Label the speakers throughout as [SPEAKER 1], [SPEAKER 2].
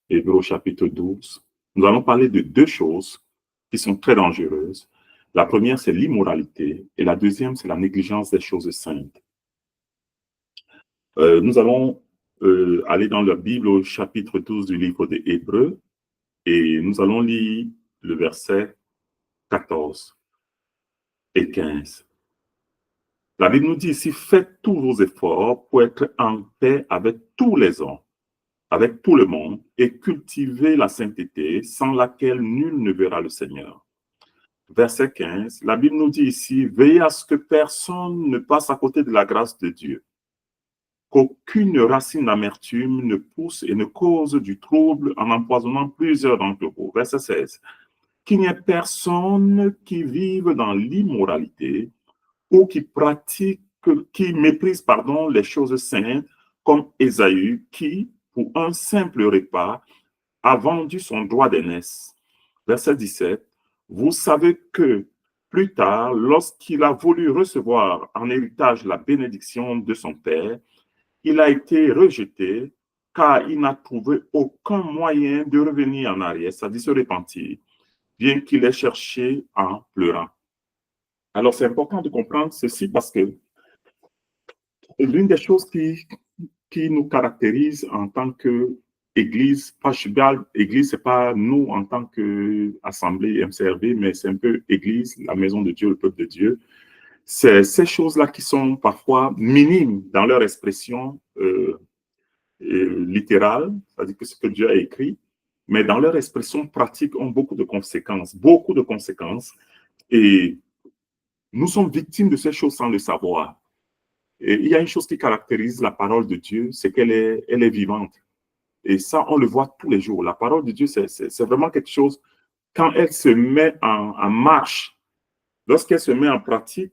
[SPEAKER 1] Hébreux au chapitre 12. Nous allons parler de deux choses qui sont très dangereuses. La première, c'est l'immoralité, et la deuxième, c'est la négligence des choses saintes. Nous allons aller dans la Bible au chapitre 12 du livre des Hébreux, et nous allons lire le verset 14 et 15. La Bible nous dit ici, faites tous vos efforts pour être en paix avec tous les hommes, avec tout le monde, et cultivez la sainteté, sans laquelle nul ne verra le Seigneur. Verset 15, la Bible nous dit ici, veillez à ce que personne ne passe à côté de la grâce de Dieu, qu'aucune racine d'amertume ne pousse et ne cause du trouble en empoisonnant plusieurs d'entre vous. Verset 16, qu'il n'y ait personne qui vive dans l'immoralité ou qui méprise, les choses saintes, comme Ésaü, qui, pour un simple repas, a vendu son droit d'aînesse. Verset 17, vous savez que plus tard, lorsqu'il a voulu recevoir en héritage la bénédiction de son père, il a été rejeté car il n'a trouvé aucun moyen de revenir en arrière, c'est-à-dire se repentir, bien qu'il ait cherché en pleurant. Alors, c'est important de comprendre ceci parce que l'une des choses qui nous caractérise en tant qu'Église, Église, ce n'est pas nous en tant qu'Assemblée MCRV, mais c'est un peu Église, la maison de Dieu, le peuple de Dieu. C'est ces choses-là qui sont parfois minimes dans leur expression littérale, c'est-à-dire que ce que Dieu a écrit, mais dans leur expression pratique ont beaucoup de conséquences. Et nous sommes victimes de ces choses sans le savoir. Et il y a une chose qui caractérise la parole de Dieu, c'est qu'elle est vivante. Et ça, on le voit tous les jours. La parole de Dieu, c'est vraiment quelque chose, quand elle se met en marche, lorsqu'elle se met en pratique,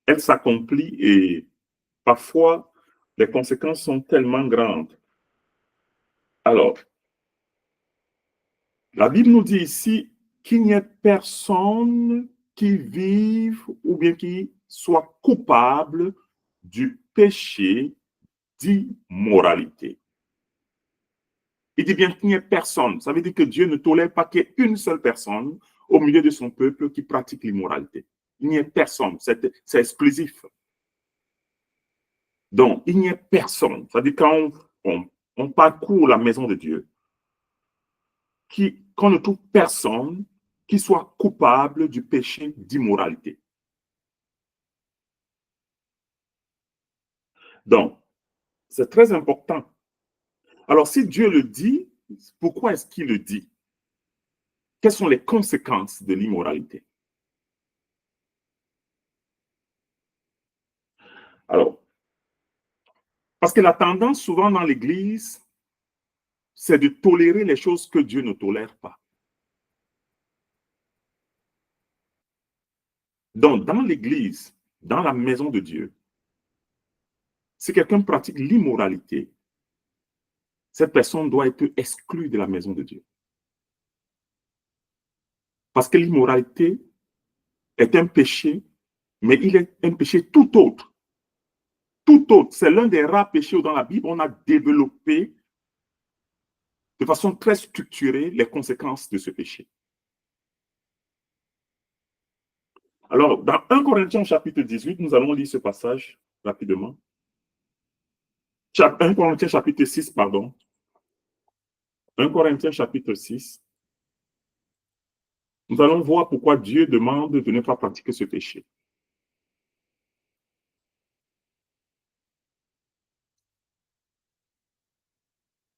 [SPEAKER 1] elle s'accomplit et parfois, les conséquences sont tellement grandes. Alors, la Bible nous dit ici qu'il n'y ait personne qui vive ou bien qui soit coupable du péché d'immoralité. Il dit bien qu'il n'y ait personne. Ça veut dire que Dieu ne tolère pas qu'il y ait une seule personne au milieu de son peuple qui pratique l'immoralité. Il n'y ait personne. C'est exclusif. Donc, il n'y ait personne. Ça veut dire quand on parcourt la maison de Dieu, qu'on ne trouve personne qui soit coupable du péché d'immoralité. Donc, c'est très important. Alors, si Dieu le dit, pourquoi est-ce qu'il le dit? Quelles sont les conséquences de l'immoralité? Alors, parce que la tendance souvent dans l'Église, c'est de tolérer les choses que Dieu ne tolère pas. Donc, dans l'Église, dans la maison de Dieu, si quelqu'un pratique l'immoralité, cette personne doit être exclue de la maison de Dieu. Parce que l'immoralité est un péché, mais il est un péché tout autre. Tout autre. C'est l'un des rares péchés où dans la Bible, on a développé de façon très structurée les conséquences de ce péché. Alors, dans 1 Corinthiens chapitre 18, nous allons lire ce passage rapidement. 1 Corinthiens chapitre 6, pardon. 1 Corinthiens chapitre 6. Nous allons voir pourquoi Dieu demande de ne pas pratiquer ce péché.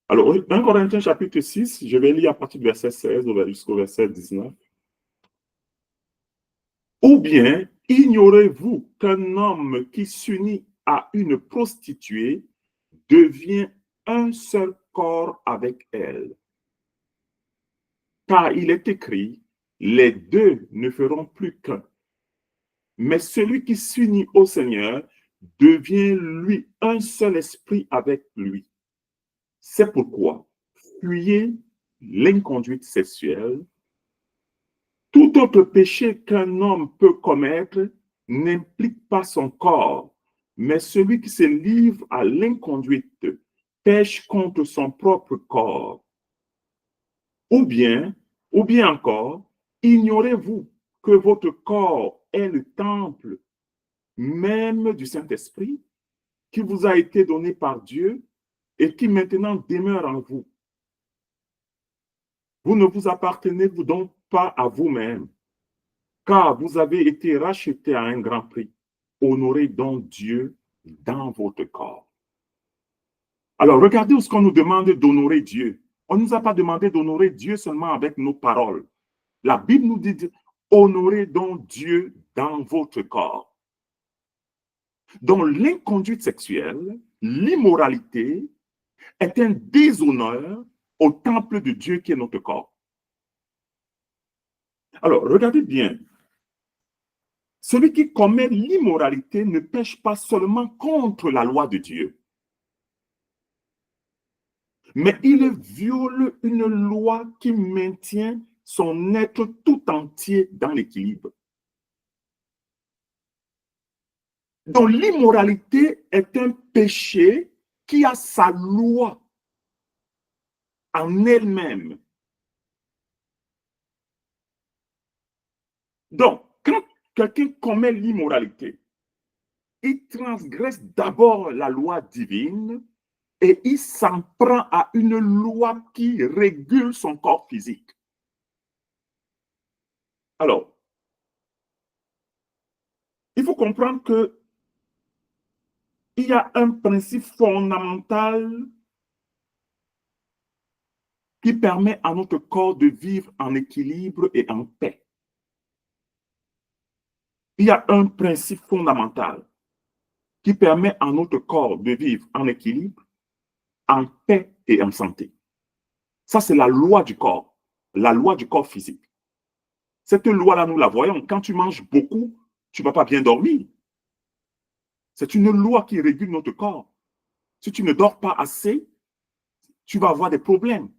[SPEAKER 1] Alors, 1 Corinthiens chapitre 6, je vais lire à partir du verset 16 jusqu'au verset 19. Ou bien, ignorez-vous qu'un homme qui s'unit à une prostituée devient un seul corps avec elle? Car il est écrit, les deux ne feront plus qu'un. Mais celui qui s'unit au Seigneur devient lui un seul esprit avec lui. C'est pourquoi, fuyez l'inconduite sexuelle. Tout autre péché qu'un homme peut commettre n'implique pas son corps, mais celui qui se livre à l'inconduite pêche contre son propre corps. Ou bien, ou bien encore, ignorez-vous que votre corps est le temple même du Saint-Esprit qui vous a été donné par Dieu et qui maintenant demeure en vous. Vous ne vous appartenez donc pas à vous-même, car vous avez été racheté à un grand prix. Honorez donc Dieu dans votre corps. Alors, regardez ce qu'on nous demande d'honorer Dieu. On ne nous a pas demandé d'honorer Dieu seulement avec nos paroles. La Bible nous dit, honorez donc Dieu dans votre corps. Donc, l'inconduite sexuelle, l'immoralité, est un déshonneur au temple de Dieu qui est notre corps. Alors, regardez bien. Celui qui commet l'immoralité ne pêche pas seulement contre la loi de Dieu, mais il viole une loi qui maintient son être tout entier dans l'équilibre. Donc l'immoralité est un péché qui a sa loi en elle-même. Donc, quand quelqu'un commet l'immoralité, il transgresse d'abord la loi divine et il s'en prend à une loi qui régule son corps physique. Alors, il faut comprendre que il y a un principe fondamental qui permet à notre corps de vivre en équilibre et en paix. Il y a un principe fondamental qui permet à notre corps de vivre en équilibre, en paix et en santé. Ça, c'est la loi du corps physique. Cette loi-là, nous la voyons. Quand tu manges beaucoup, tu ne vas pas bien dormir. C'est une loi qui régule notre corps. Si tu ne dors pas assez, tu vas avoir des problèmes.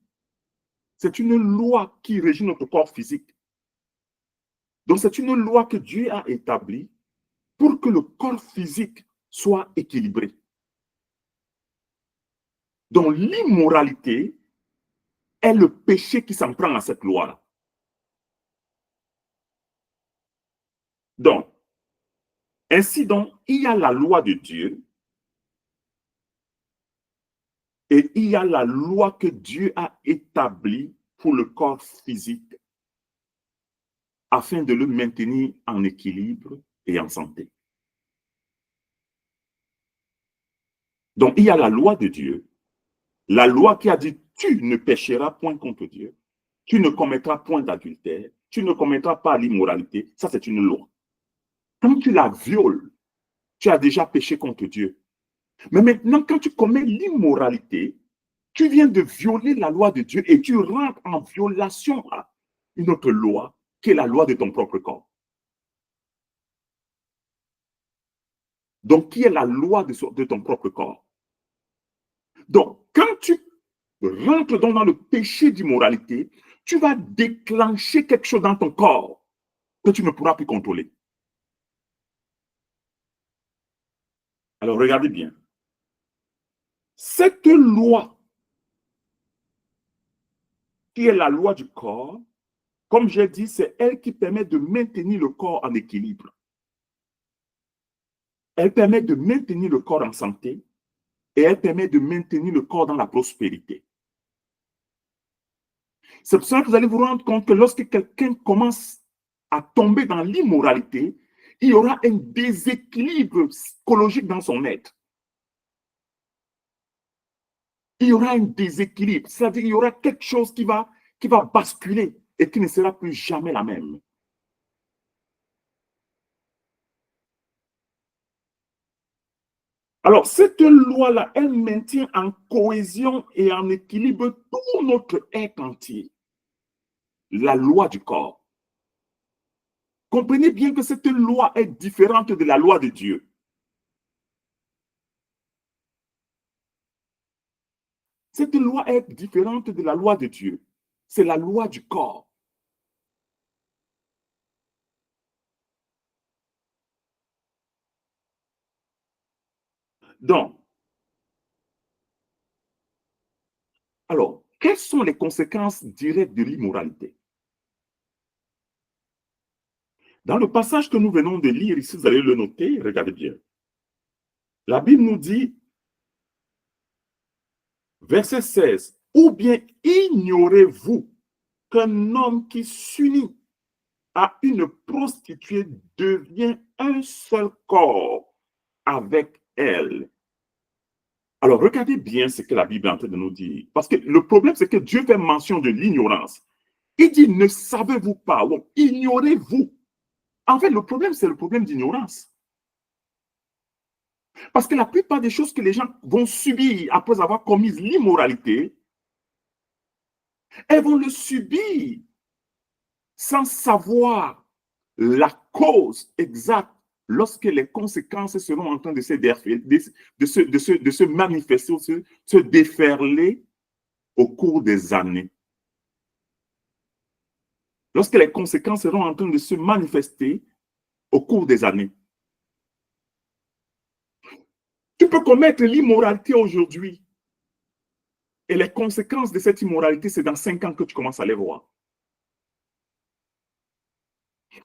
[SPEAKER 1] C'est une loi qui régit notre corps physique. Donc, c'est une loi que Dieu a établie pour que le corps physique soit équilibré. Donc, l'immoralité est le péché qui s'en prend à cette loi-là. Donc, ainsi donc, il y a la loi de Dieu et il y a la loi que Dieu a établie pour le corps physique afin de le maintenir en équilibre et en santé. Donc, il y a la loi de Dieu, la loi qui a dit, tu ne pécheras point contre Dieu, tu ne commettras point d'adultère, tu ne commettras pas l'immoralité. Ça, c'est une loi. Quand tu la violes, tu as déjà péché contre Dieu. Mais maintenant, quand tu commets l'immoralité, tu viens de violer la loi de Dieu et tu rentres en violation à une autre loi, qui est la loi de ton propre corps. Donc, qui est la loi de ton propre corps? Donc, quand tu rentres donc dans le péché d'immoralité, tu vas déclencher quelque chose dans ton corps que tu ne pourras plus contrôler. Alors, regardez bien. Cette loi, qui est la loi du corps, comme j'ai dit, c'est elle qui permet de maintenir le corps en équilibre. Elle permet de maintenir le corps en santé et elle permet de maintenir le corps dans la prospérité. C'est pour ça que vous allez vous rendre compte que lorsque quelqu'un commence à tomber dans l'immoralité, il y aura un déséquilibre psychologique dans son être. Il y aura un déséquilibre, c'est-à-dire qu'il y aura quelque chose qui va basculer et qui ne sera plus jamais la même. Alors, cette loi-là, elle maintient en cohésion et en équilibre tout notre être entier. La loi du corps. Comprenez bien que cette loi est différente de la loi de Dieu. Cette loi est différente de la loi de Dieu. C'est la loi du corps. Donc, alors, quelles sont les conséquences directes de l'immoralité? Dans le passage que nous venons de lire, ici, vous allez le noter, regardez bien. La Bible nous dit, verset 16, « Ou bien ignorez-vous qu'un homme qui s'unit à une prostituée devient un seul corps avec elle. » Alors, regardez bien ce que la Bible est en train de nous dire. Parce que le problème, c'est que Dieu fait mention de l'ignorance. Il dit, ne savez-vous pas, ou ignorez-vous. En fait, le problème, c'est le problème d'ignorance. Parce que la plupart des choses que les gens vont subir après avoir commis l'immoralité, elles vont le subir sans savoir la cause exacte lorsque les conséquences seront en train de se manifester, se déferler au cours des années. Lorsque les conséquences seront en train de se manifester au cours des années. Tu peux commettre l'immoralité aujourd'hui. Et les conséquences de cette immoralité, c'est dans 5 ans que tu commences à les voir.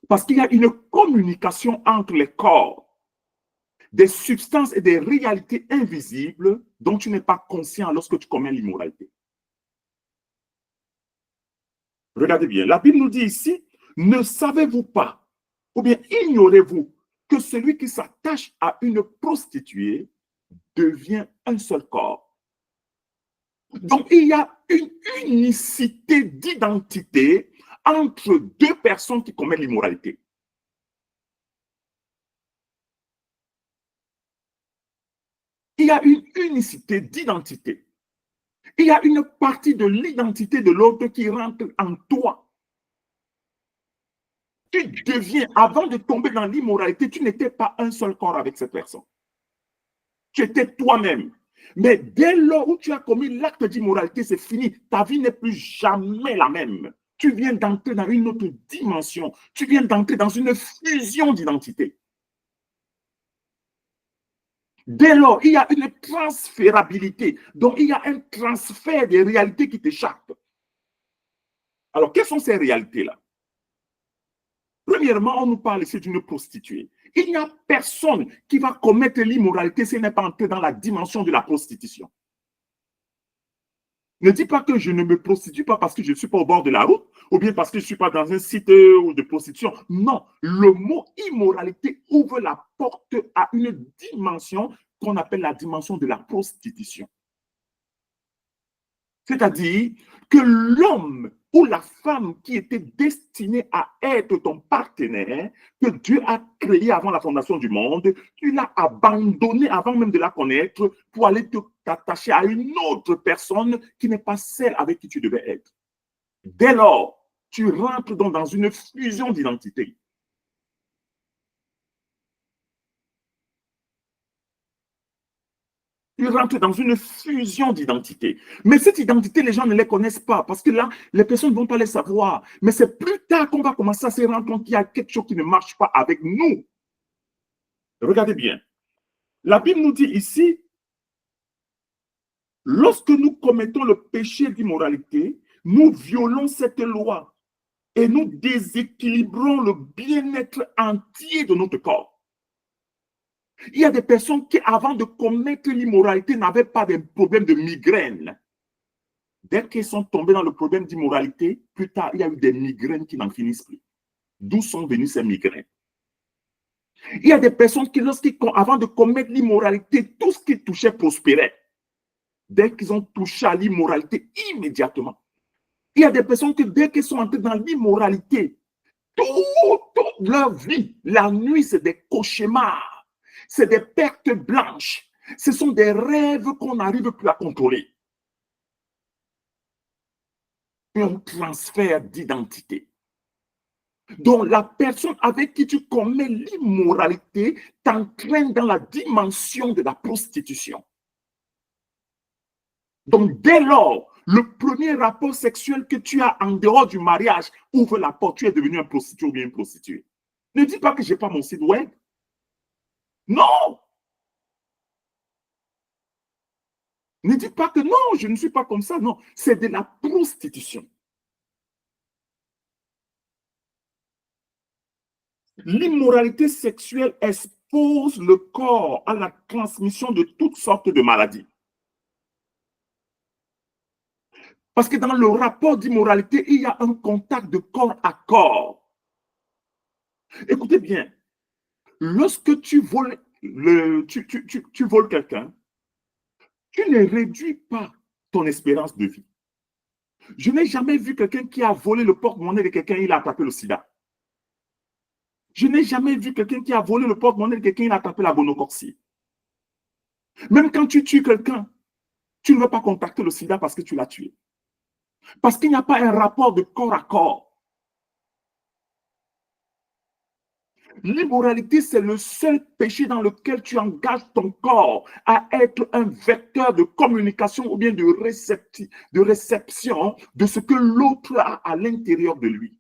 [SPEAKER 1] Parce qu'il y a une communication entre les corps, des substances et des réalités invisibles dont tu n'es pas conscient lorsque tu commets l'immoralité. Regardez bien, la Bible nous dit ici, ne savez-vous pas, ou bien ignorez-vous que celui qui s'attache à une prostituée devient un seul corps. Donc, il y a une unicité d'identité entre deux personnes qui commettent l'immoralité. Il y a une unicité d'identité. Il y a une partie de l'identité de l'autre qui rentre en toi. Tu deviens, avant de tomber dans l'immoralité, tu n'étais pas un seul corps avec cette personne. Tu étais toi-même. Mais dès lors où tu as commis l'acte d'immoralité, c'est fini. Ta vie n'est plus jamais la même. Tu viens d'entrer dans une autre dimension. Tu viens d'entrer dans une fusion d'identité. Dès lors, il y a une transférabilité. Donc, il y a un transfert des réalités qui t'échappent. Alors, quelles sont ces réalités-là? Premièrement, on nous parle ici d'une prostituée. Il n'y a personne qui va commettre l'immoralité s'il n'est pas entré dans la dimension de la prostitution. Ne dis pas que je ne me prostitue pas parce que je ne suis pas au bord de la route ou bien parce que je ne suis pas dans un site de prostitution. Non, le mot immoralité ouvre la porte à une dimension qu'on appelle la dimension de la prostitution. C'est-à-dire que l'homme ou la femme qui était destinée à être ton partenaire, que Dieu a créé avant la fondation du monde, tu l'as abandonné avant même de la connaître pour aller t'attacher à une autre personne qui n'est pas celle avec qui tu devais être. Dès lors, tu rentres donc dans une fusion d'identité. Tu rentres dans une fusion d'identité. Mais cette identité, les gens ne les connaissent pas parce que là, les personnes ne vont pas les savoir. Mais c'est plus tard qu'on va commencer à se rendre compte qu'il y a quelque chose qui ne marche pas avec nous. Regardez bien. La Bible nous dit ici, lorsque nous commettons le péché d'immoralité, nous violons cette loi et nous déséquilibrons le bien-être entier de notre corps. Il y a des personnes qui, avant de commettre l'immoralité, n'avaient pas de problème de migraine. Dès qu'ils sont tombés dans le problème d'immoralité, plus tard, il y a eu des migraines qui n'en finissent plus. D'où sont venues ces migraines? Il y a des personnes qui, avant de commettre l'immoralité, tout ce qui touchait prospérait. Dès qu'ils ont touché à l'immoralité, immédiatement. Il y a des personnes qui, dès qu'ils sont entrés dans l'immoralité, toute leur vie, la nuit, c'est des cauchemars. C'est des pertes blanches. Ce sont des rêves qu'on n'arrive plus à contrôler. Un transfert d'identité. Donc, la personne avec qui tu commets l'immoralité t'entraîne dans la dimension de la prostitution. Donc, dès lors, le premier rapport sexuel que tu as en dehors du mariage ouvre la porte, tu es devenu un prostitué ou bien une prostituée. Ne dis pas que je n'ai pas mon site web. Non! Ne dites pas que non, je ne suis pas comme ça. Non, c'est de la prostitution. L'immoralité sexuelle expose le corps à la transmission de toutes sortes de maladies. Parce que dans le rapport d'immoralité, il y a un contact de corps à corps. Écoutez bien, lorsque tu voles, tu voles quelqu'un, tu ne réduis pas ton espérance de vie. Je n'ai jamais vu quelqu'un qui a volé le porte-monnaie de quelqu'un, il a attrapé le sida. Je n'ai jamais vu quelqu'un qui a volé le porte-monnaie de quelqu'un, il a attrapé la gonocoxie. Même quand tu tues quelqu'un, tu ne veux pas contacter le sida parce que tu l'as tué. Parce qu'il n'y a pas un rapport de corps à corps. L'immoralité, c'est le seul péché dans lequel tu engages ton corps à être un vecteur de communication ou bien de réception de ce que l'autre a à l'intérieur de lui.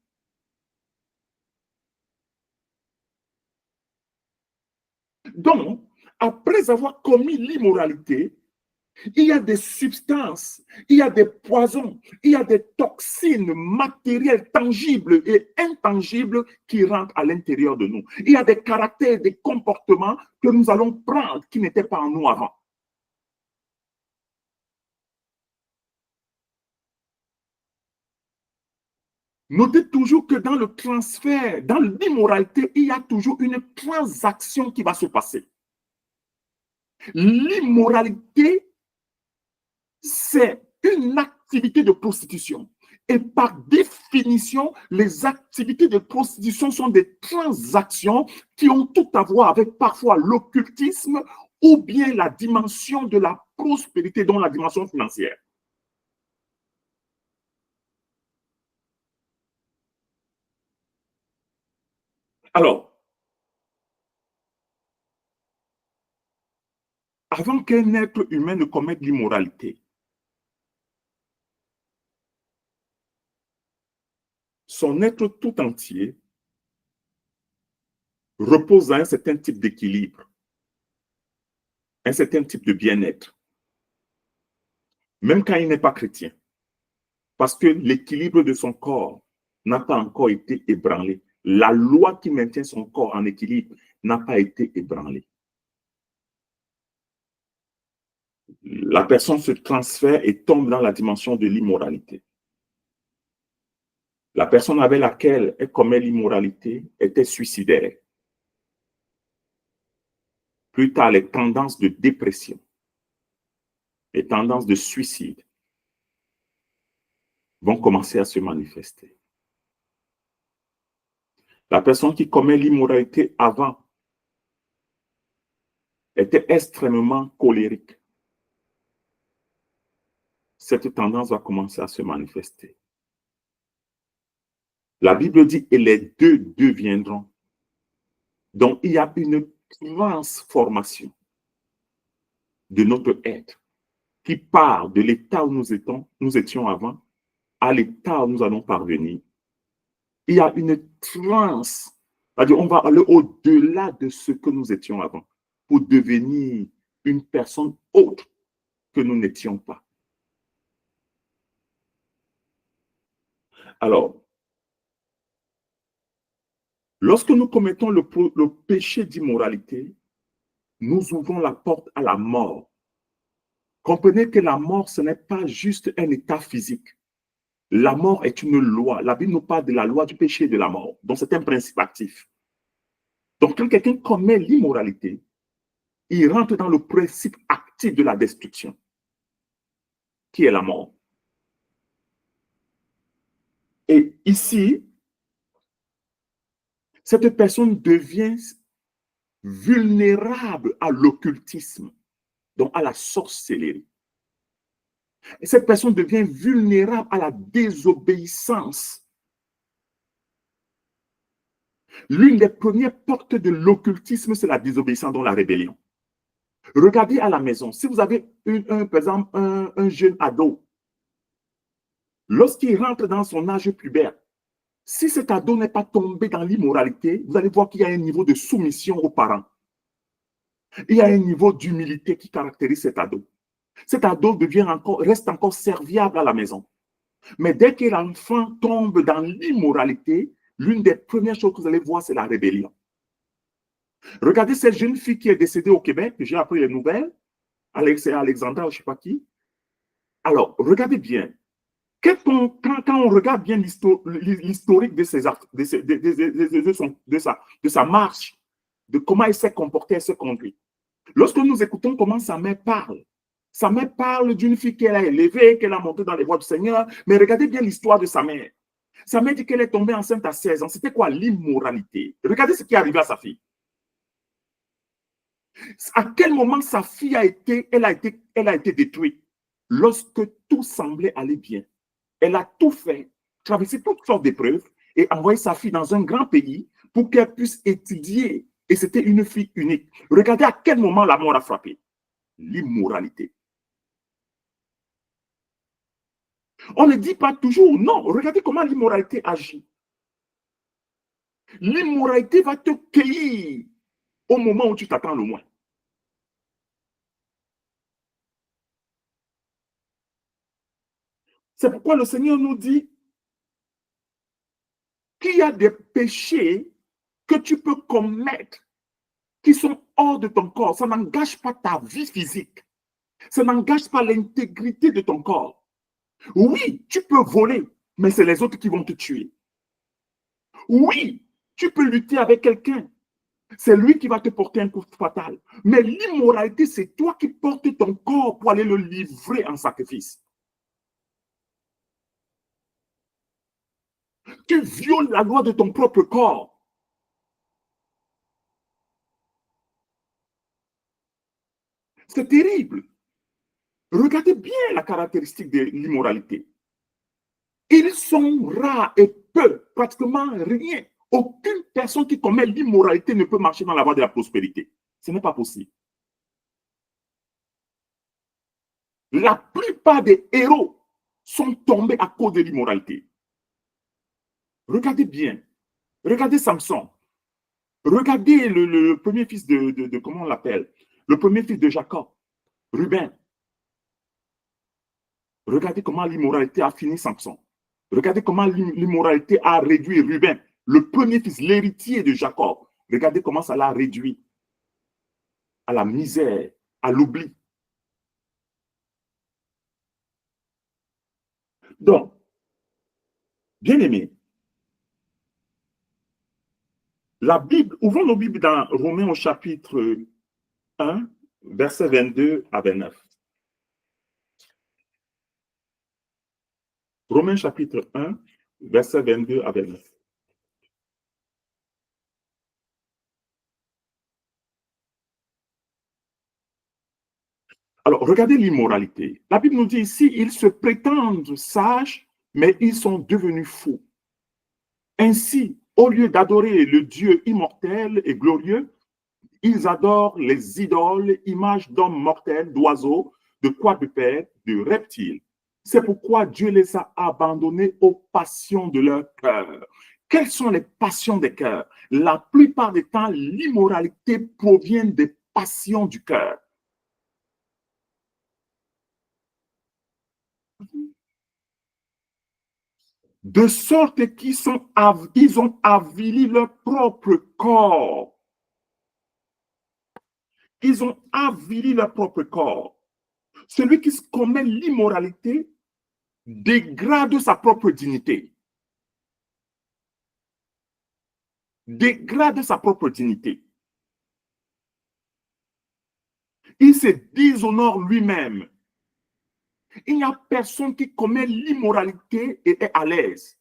[SPEAKER 1] Donc, après avoir commis l'immoralité, il y a des substances, il y a des poisons, il y a des toxines matérielles tangibles et intangibles qui rentrent à l'intérieur de nous. Il y a des caractères, des comportements que nous allons prendre qui n'étaient pas en nous avant. Notez toujours que dans le transfert, dans l'immoralité, il y a toujours une transaction qui va se passer. L'immoralité, c'est une activité de prostitution. Et par définition, les activités de prostitution sont des transactions qui ont tout à voir avec parfois l'occultisme ou bien la dimension de la prospérité, dont la dimension financière. Alors, avant qu'un être humain ne commette l'immoralité, son être tout entier repose à un certain type d'équilibre, un certain type de bien-être, même quand il n'est pas chrétien, parce que l'équilibre de son corps n'a pas encore été ébranlé. La loi qui maintient son corps en équilibre n'a pas été ébranlée. La personne se transfère et tombe dans la dimension de l'immoralité. La personne avec laquelle elle commet l'immoralité était suicidaire. Plus tard, les tendances de dépression, les tendances de suicide vont commencer à se manifester. La personne qui commet l'immoralité avant était extrêmement colérique. Cette tendance va commencer à se manifester. La Bible dit, et les deux deviendront. Donc, il y a une transformation de notre être qui part de l'état où nous étions avant, à l'état où nous allons parvenir. Il y a une c'est-à-dire on va aller au-delà de ce que nous étions avant pour devenir une personne autre que nous n'étions pas. Alors, lorsque nous commettons le péché d'immoralité, nous ouvrons la porte à la mort. Comprenez que la mort, ce n'est pas juste un état physique. La mort est une loi. La Bible nous parle de la loi du péché et de la mort. Donc, c'est un principe actif. Donc, quand quelqu'un commet l'immoralité, il rentre dans le principe actif de la destruction, qui est la mort. Et ici, cette personne devient vulnérable à l'occultisme, donc à la sorcellerie. Et cette personne devient vulnérable à la désobéissance. L'une des premières portes de l'occultisme, c'est la désobéissance, donc la rébellion. Regardez à la maison, si vous avez par exemple un jeune ado, lorsqu'il rentre dans son âge pubère, si cet ado n'est pas tombé dans l'immoralité, vous allez voir qu'il y a un niveau de soumission aux parents. Il y a un niveau d'humilité qui caractérise cet ado. Cet ado reste encore serviable à la maison. Mais dès que l'enfant tombe dans l'immoralité, l'une des premières choses que vous allez voir, c'est la rébellion. Regardez cette jeune fille qui est décédée au Québec, que j'ai appris les nouvelles, Alexandra, je ne sais pas qui. Alors, regardez bien. Quand on regarde bien l'historique de sa marche, de comment elle s'est comportée, elle s'est conduite. Lorsque nous écoutons comment sa mère parle d'une fille qu'elle a élevée, qu'elle a montée dans les voies du Seigneur, mais regardez bien l'histoire de sa mère. Sa mère dit qu'elle est tombée enceinte à 16 ans. C'était quoi l'immoralité? Regardez ce qui est arrivé à sa fille. À quel moment sa fille a été détruite? Lorsque tout semblait aller bien. Elle a tout fait, traversé toutes sortes d'épreuves et envoyé sa fille dans un grand pays pour qu'elle puisse étudier. Et c'était une fille unique. Regardez à quel moment la mort a frappé. L'immoralité. On ne dit pas toujours non. Regardez comment l'immoralité agit. L'immoralité va te cueillir au moment où tu t'attends le moins. C'est pourquoi le Seigneur nous dit qu'il y a des péchés que tu peux commettre qui sont hors de ton corps. Ça n'engage pas ta vie physique. Ça n'engage pas l'intégrité de ton corps. Oui, tu peux voler, mais c'est les autres qui vont te tuer. Oui, tu peux lutter avec quelqu'un. C'est lui qui va te porter un coup fatal. Mais l'immoralité, c'est toi qui portes ton corps pour aller le livrer en sacrifice. Tu violes la loi de ton propre corps. C'est terrible. Regardez bien la caractéristique de l'immoralité. Ils sont rares et peu, pratiquement rien. Aucune personne qui commet l'immoralité ne peut marcher dans la voie de la prospérité. Ce n'est pas possible. La plupart des héros sont tombés à cause de l'immoralité. Regardez bien. Regardez Samson. Regardez le premier fils de comment on l'appelle? Le premier fils de Jacob, Ruben. Regardez comment l'immoralité a fini Samson. Regardez comment l'immoralité a réduit Ruben, le premier fils, l'héritier de Jacob. Regardez comment ça l'a réduit à la misère, à l'oubli. Donc, bien aimé, la Bible, ouvrons nos Bibles dans Romains au chapitre 1, versets 22 à 29. Romains chapitre 1, versets 22 à 29. Alors, regardez l'immoralité. La Bible nous dit ici, ils se prétendent sages, mais ils sont devenus fous. Ainsi, au lieu d'adorer le Dieu immortel et glorieux, ils adorent les idoles, images d'hommes mortels, d'oiseaux, de quadrupèdes, de reptiles. C'est pourquoi Dieu les a abandonnés aux passions de leur cœur. Quelles sont les passions des cœurs? La plupart du temps, l'immoralité provient des passions du cœur. De sorte qu'ils ont avili leur propre corps. Ils ont avili leur propre corps. Celui qui commet l'immoralité dégrade sa propre dignité. Dégrade sa propre dignité. Il se déshonore lui-même. Il n'y a personne qui commet l'immoralité et est à l'aise.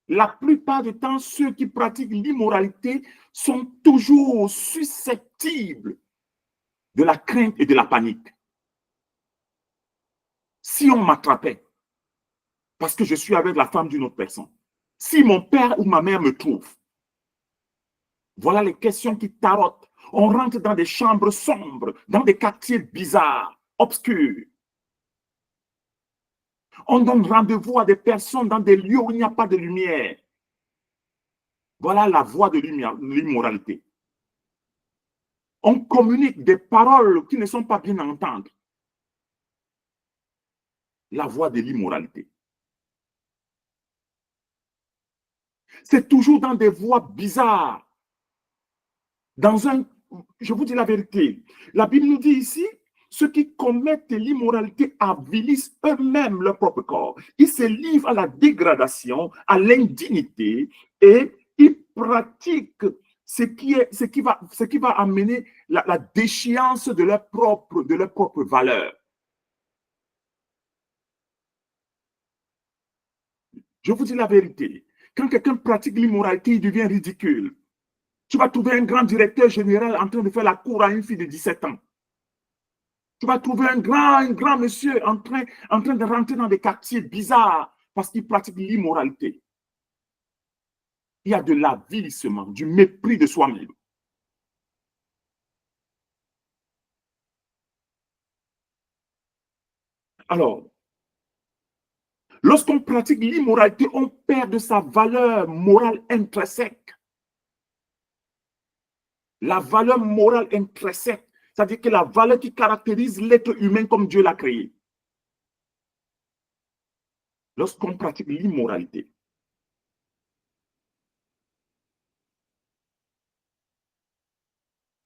[SPEAKER 1] La plupart du temps, ceux qui pratiquent l'immoralité sont toujours susceptibles de la crainte et de la panique. Si on m'attrapait, parce que je suis avec la femme d'une autre personne, si mon père ou ma mère me trouve, voilà les questions qui tarottent. On rentre dans des chambres sombres, dans des quartiers bizarres, obscurs. On donne rendez-vous à des personnes dans des lieux où il n'y a pas de lumière. Voilà la voie de l'immoralité. On communique des paroles qui ne sont pas bien à entendre. La voie de l'immoralité. C'est toujours dans des voies bizarres. Je vous dis la vérité, la Bible nous dit ici, ceux qui commettent l'immoralité avilissent eux-mêmes leur propre corps. Ils se livrent à la dégradation, à l'indignité et ils pratiquent ce qui va amener la déchéance de leur propre valeur. Je vous dis la vérité, quand quelqu'un pratique l'immoralité, il devient ridicule. Tu vas trouver un grand directeur général en train de faire la cour à une fille de 17 ans. Tu vas trouver un grand monsieur en train de rentrer dans des quartiers bizarres parce qu'il pratique l'immoralité. Il y a de l'avilissement, du mépris de soi-même. Alors, lorsqu'on pratique l'immoralité, on perd de sa valeur morale intrinsèque. La valeur morale intrinsèque, c'est-à-dire que la valeur qui caractérise l'être humain comme Dieu l'a créé. Lorsqu'on pratique l'immoralité,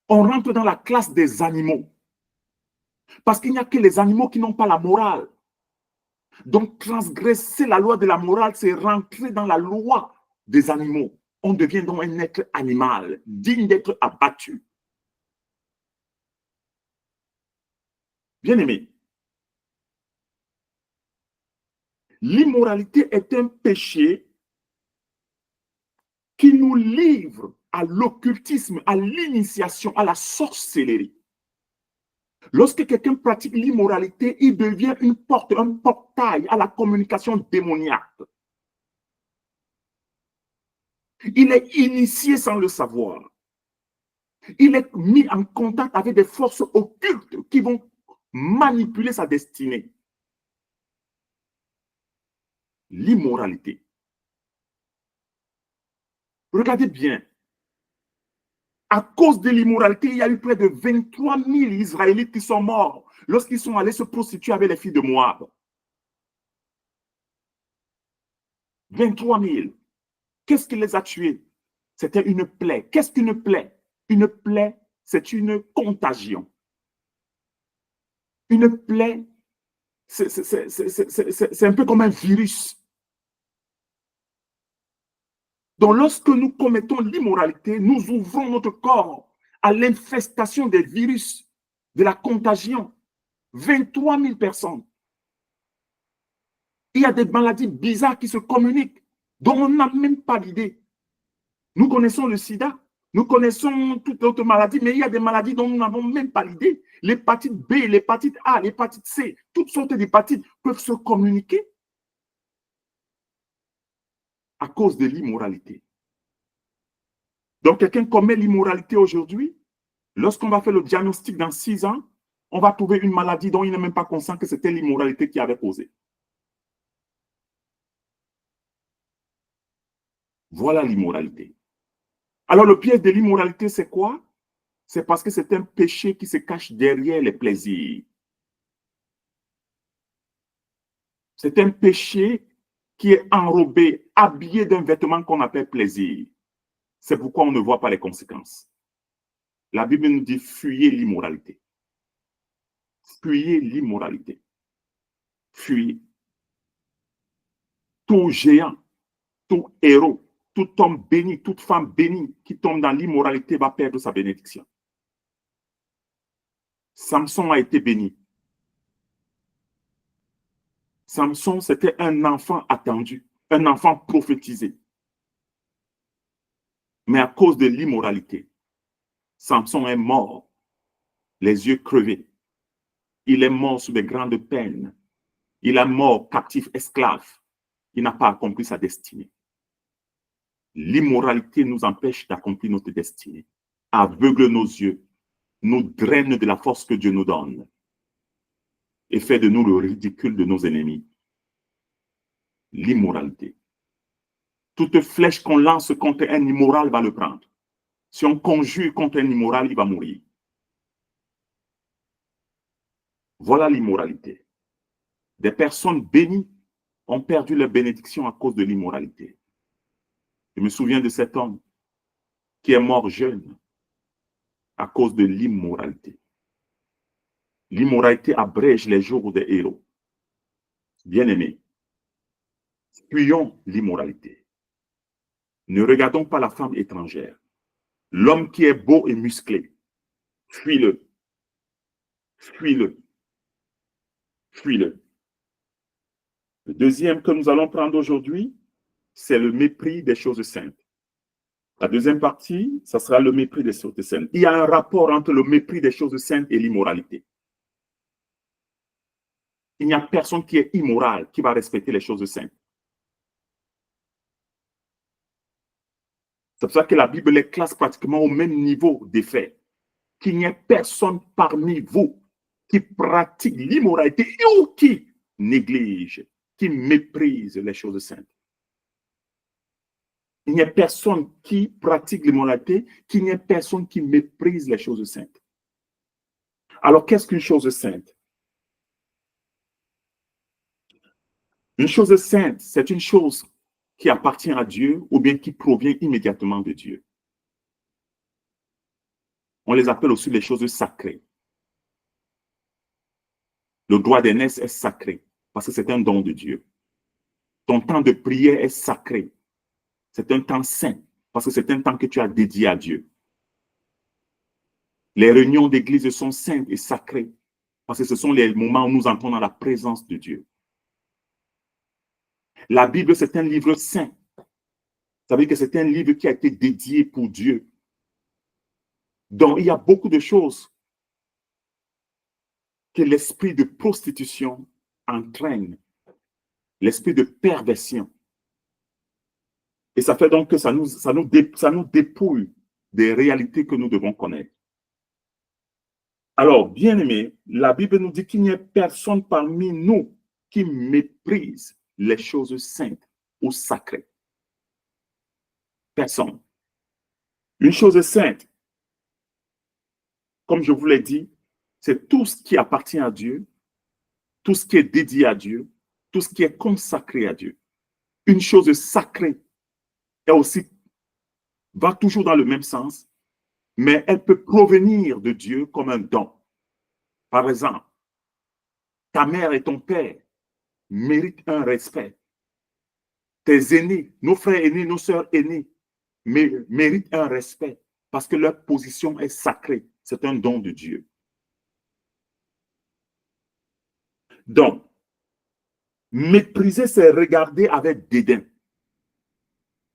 [SPEAKER 1] on rentre dans la classe des animaux. Parce qu'il n'y a que les animaux qui n'ont pas la morale. Donc, transgresser la loi de la morale, c'est rentrer dans la loi des animaux. On devient donc un être animal, digne d'être abattu. Bien-aimé, l'immoralité est un péché qui nous livre à l'occultisme, à l'initiation, à la sorcellerie. Lorsque quelqu'un pratique l'immoralité, il devient un portail à la communication démoniaque. Il est initié sans le savoir. Il est mis en contact avec des forces occultes qui vont manipuler sa destinée. L'immoralité. Regardez bien. À cause de l'immoralité, il y a eu près de 23 000 Israélites qui sont morts lorsqu'ils sont allés se prostituer avec les filles de Moab. 23 000. Qu'est-ce qui les a tués? C'était une plaie. Qu'est-ce qu'une plaie? Une plaie, c'est une contagion. Une plaie, c'est un peu comme un virus. Donc, lorsque nous commettons l'immoralité, nous ouvrons notre corps à l'infestation des virus, de la contagion. 23 000 personnes. Il y a des maladies bizarres qui se communiquent, dont on n'a même pas l'idée. Nous connaissons le sida, nous connaissons toutes autres maladies, mais il y a des maladies dont nous n'avons même pas l'idée. L'hépatite B, l'hépatite A, l'hépatite C, toutes sortes d'hépatites peuvent se communiquer à cause de l'immoralité. Donc, quelqu'un commet l'immoralité aujourd'hui, lorsqu'on va faire le diagnostic dans 6 ans, on va trouver une maladie dont il n'est même pas conscient que c'était l'immoralité qui avait causé. Voilà l'immoralité. Alors, le piège de l'immoralité, c'est quoi? C'est parce que c'est un péché qui se cache derrière les plaisirs. C'est un péché qui est enrobé, habillé d'un vêtement qu'on appelle plaisir. C'est pourquoi on ne voit pas les conséquences. La Bible nous dit fuyez l'immoralité. Fuyez l'immoralité. Fuyez. Tout géant, tout héros, tout homme béni, toute femme bénie qui tombe dans l'immoralité va perdre sa bénédiction. Samson a été béni. Samson, c'était un enfant attendu, un enfant prophétisé. Mais à cause de l'immoralité, Samson est mort, les yeux crevés. Il est mort sous de grandes peines. Il est mort captif, esclave. Il n'a pas accompli sa destinée. L'immoralité nous empêche d'accomplir notre destinée, aveugle nos yeux, nous draine de la force que Dieu nous donne et fait de nous le ridicule de nos ennemis. L'immoralité. Toute flèche qu'on lance contre un immoral va le prendre. Si on conjure contre un immoral, il va mourir. Voilà l'immoralité. Des personnes bénies ont perdu leur bénédiction à cause de l'immoralité. Je me souviens de cet homme qui est mort jeune à cause de l'immoralité. L'immoralité abrège les jours des héros. Bien-aimés, fuyons l'immoralité. Ne regardons pas la femme étrangère. L'homme qui est beau et musclé, fuis-le. Fuis-le. Fuis-le. Le deuxième que nous allons prendre aujourd'hui, c'est le mépris des choses saintes. La deuxième partie, ça sera le mépris des choses saintes. Il y a un rapport entre le mépris des choses saintes et l'immoralité. Il n'y a personne qui est immoral, qui va respecter les choses saintes. C'est pour ça que la Bible les classe pratiquement au même niveau des faits. Qu'il n'y ait personne parmi vous qui pratique l'immoralité ou qui néglige, qui méprise les choses saintes. Il n'y a personne qui pratique l'immoralité, qu'il n'y ait personne qui méprise les choses saintes. Alors, qu'est-ce qu'une chose sainte? Une chose sainte, c'est une chose qui appartient à Dieu ou bien qui provient immédiatement de Dieu. On les appelle aussi les choses sacrées. Le droit d'aînesse est sacré parce que c'est un don de Dieu. Ton temps de prière est sacré. C'est un temps saint parce que c'est un temps que tu as dédié à Dieu. Les réunions d'église sont saintes et sacrées parce que ce sont les moments où nous entrons dans la présence de Dieu. La Bible, c'est un livre saint. Ça veut dire que c'est un livre qui a été dédié pour Dieu. Donc, il y a beaucoup de choses que l'esprit de prostitution entraîne, l'esprit de perversion. Et ça fait donc que ça nous dépouille des réalités que nous devons connaître. Alors, bien aimé, la Bible nous dit qu'il n'y a personne parmi nous qui méprise les choses saintes ou sacrées. Personne. Une chose sainte, comme je vous l'ai dit, c'est tout ce qui appartient à Dieu, tout ce qui est dédié à Dieu, tout ce qui est consacré à Dieu. Une chose sacrée est aussi, va toujours dans le même sens, mais elle peut provenir de Dieu comme un don. Par exemple, ta mère et ton père méritent un respect. Tes aînés, nos frères aînés, nos sœurs aînées méritent un respect parce que leur position est sacrée. C'est un don de Dieu. Donc, mépriser, c'est regarder avec dédain.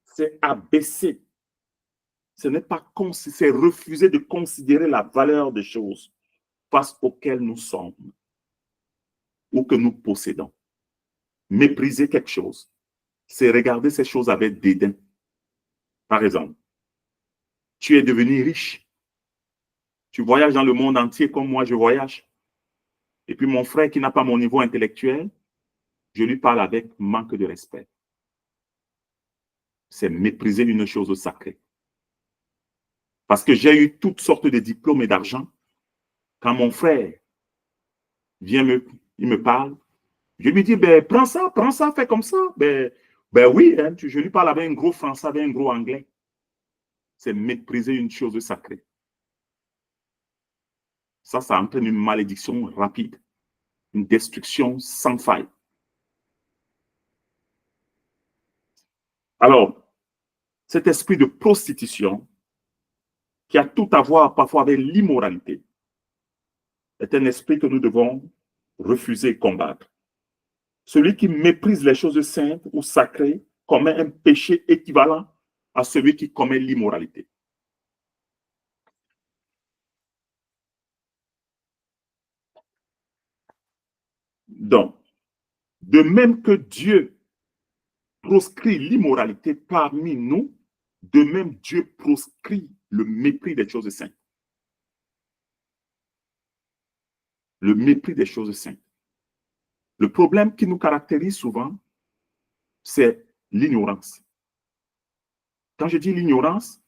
[SPEAKER 1] C'est abaisser. Ce n'est pas c'est refuser de considérer la valeur des choses face auxquelles nous sommes ou que nous possédons. Mépriser quelque chose, c'est regarder ces choses avec dédain. Par exemple, tu es devenu riche. Tu voyages dans le monde entier comme moi je voyage. Et puis mon frère qui n'a pas mon niveau intellectuel, je lui parle avec manque de respect. C'est mépriser une chose sacrée. Parce que j'ai eu toutes sortes de diplômes et d'argent. Quand mon frère vient il me parle, je lui dis, ben, prends ça, fais comme ça. Ben oui, hein, je lui parle avec un gros français, avec un gros anglais. C'est mépriser une chose sacrée. Ça entraîne une malédiction rapide, une destruction sans faille. Alors, cet esprit de prostitution, qui a tout à voir parfois avec l'immoralité, est un esprit que nous devons refuser et combattre. Celui qui méprise les choses saintes ou sacrées commet un péché équivalent à celui qui commet l'immoralité. Donc, de même que Dieu proscrit l'immoralité parmi nous, de même Dieu proscrit le mépris des choses saintes. Le mépris des choses saintes. Le problème qui nous caractérise souvent, c'est l'ignorance. Quand je dis l'ignorance,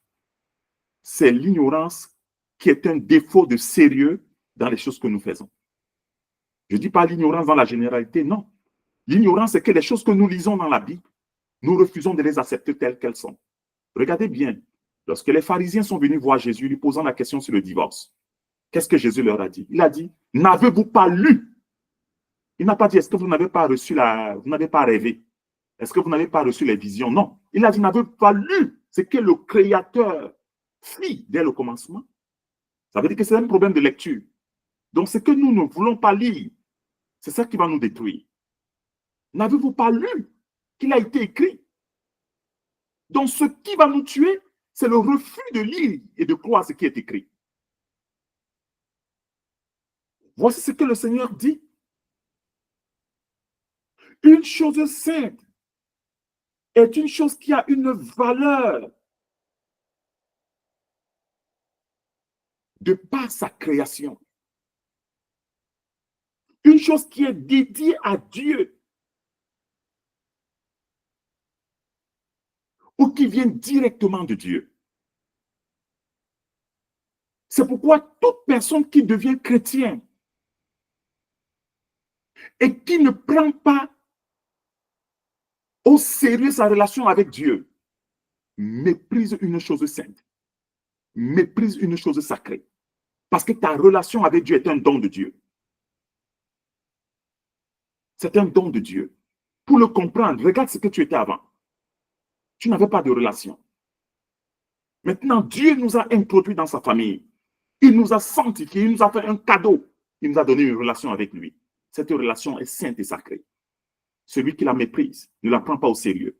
[SPEAKER 1] c'est l'ignorance qui est un défaut de sérieux dans les choses que nous faisons. Je ne dis pas l'ignorance dans la généralité, non. L'ignorance, c'est que les choses que nous lisons dans la Bible, nous refusons de les accepter telles qu'elles sont. Regardez bien, lorsque les pharisiens sont venus voir Jésus, lui posant la question sur le divorce, qu'est-ce que Jésus leur a dit? Il a dit, n'avez-vous pas lu? Il n'a pas dit, est-ce que vous n'avez pas reçu vous n'avez pas rêvé? Est-ce que vous n'avez pas reçu les visions? Non. Il a dit, n'avez-vous pas lu ce que le Créateur fit dès le commencement? Ça veut dire que c'est un problème de lecture. Donc, ce que nous ne voulons pas lire, c'est ça qui va nous détruire. N'avez-vous pas lu qu'il a été écrit? Donc, ce qui va nous tuer, c'est le refus de lire et de croire ce qui est écrit. Voici ce que le Seigneur dit. Une chose sainte est une chose qui a une valeur de par sa création. Une chose qui est dédiée à Dieu ou qui vient directement de Dieu. C'est pourquoi toute personne qui devient chrétien et qui ne prend pas au sérieux sa relation avec Dieu méprise une chose sainte, méprise une chose sacrée. Parce que ta relation avec Dieu est un don de Dieu. C'est un don de Dieu. Pour le comprendre, regarde ce que tu étais avant. Tu n'avais pas de relation. Maintenant, Dieu nous a introduits dans sa famille. Il nous a sanctifiés, il nous a fait un cadeau. Il nous a donné une relation avec lui. Cette relation est sainte et sacrée. Celui qui la méprise ne la prend pas au sérieux.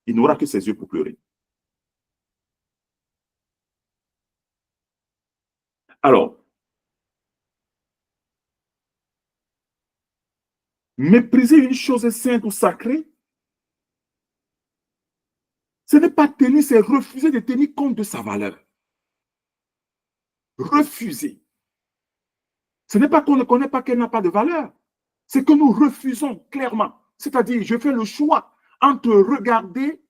[SPEAKER 1] Il n'aura que ses yeux pour pleurer. Alors, mépriser une chose sainte ou sacrée, ce n'est pas tenir, c'est refuser de tenir compte de sa valeur. Refuser. Ce n'est pas qu'on ne connaît pas qu'elle n'a pas de valeur. C'est que nous refusons clairement. C'est-à-dire, je fais le choix entre regarder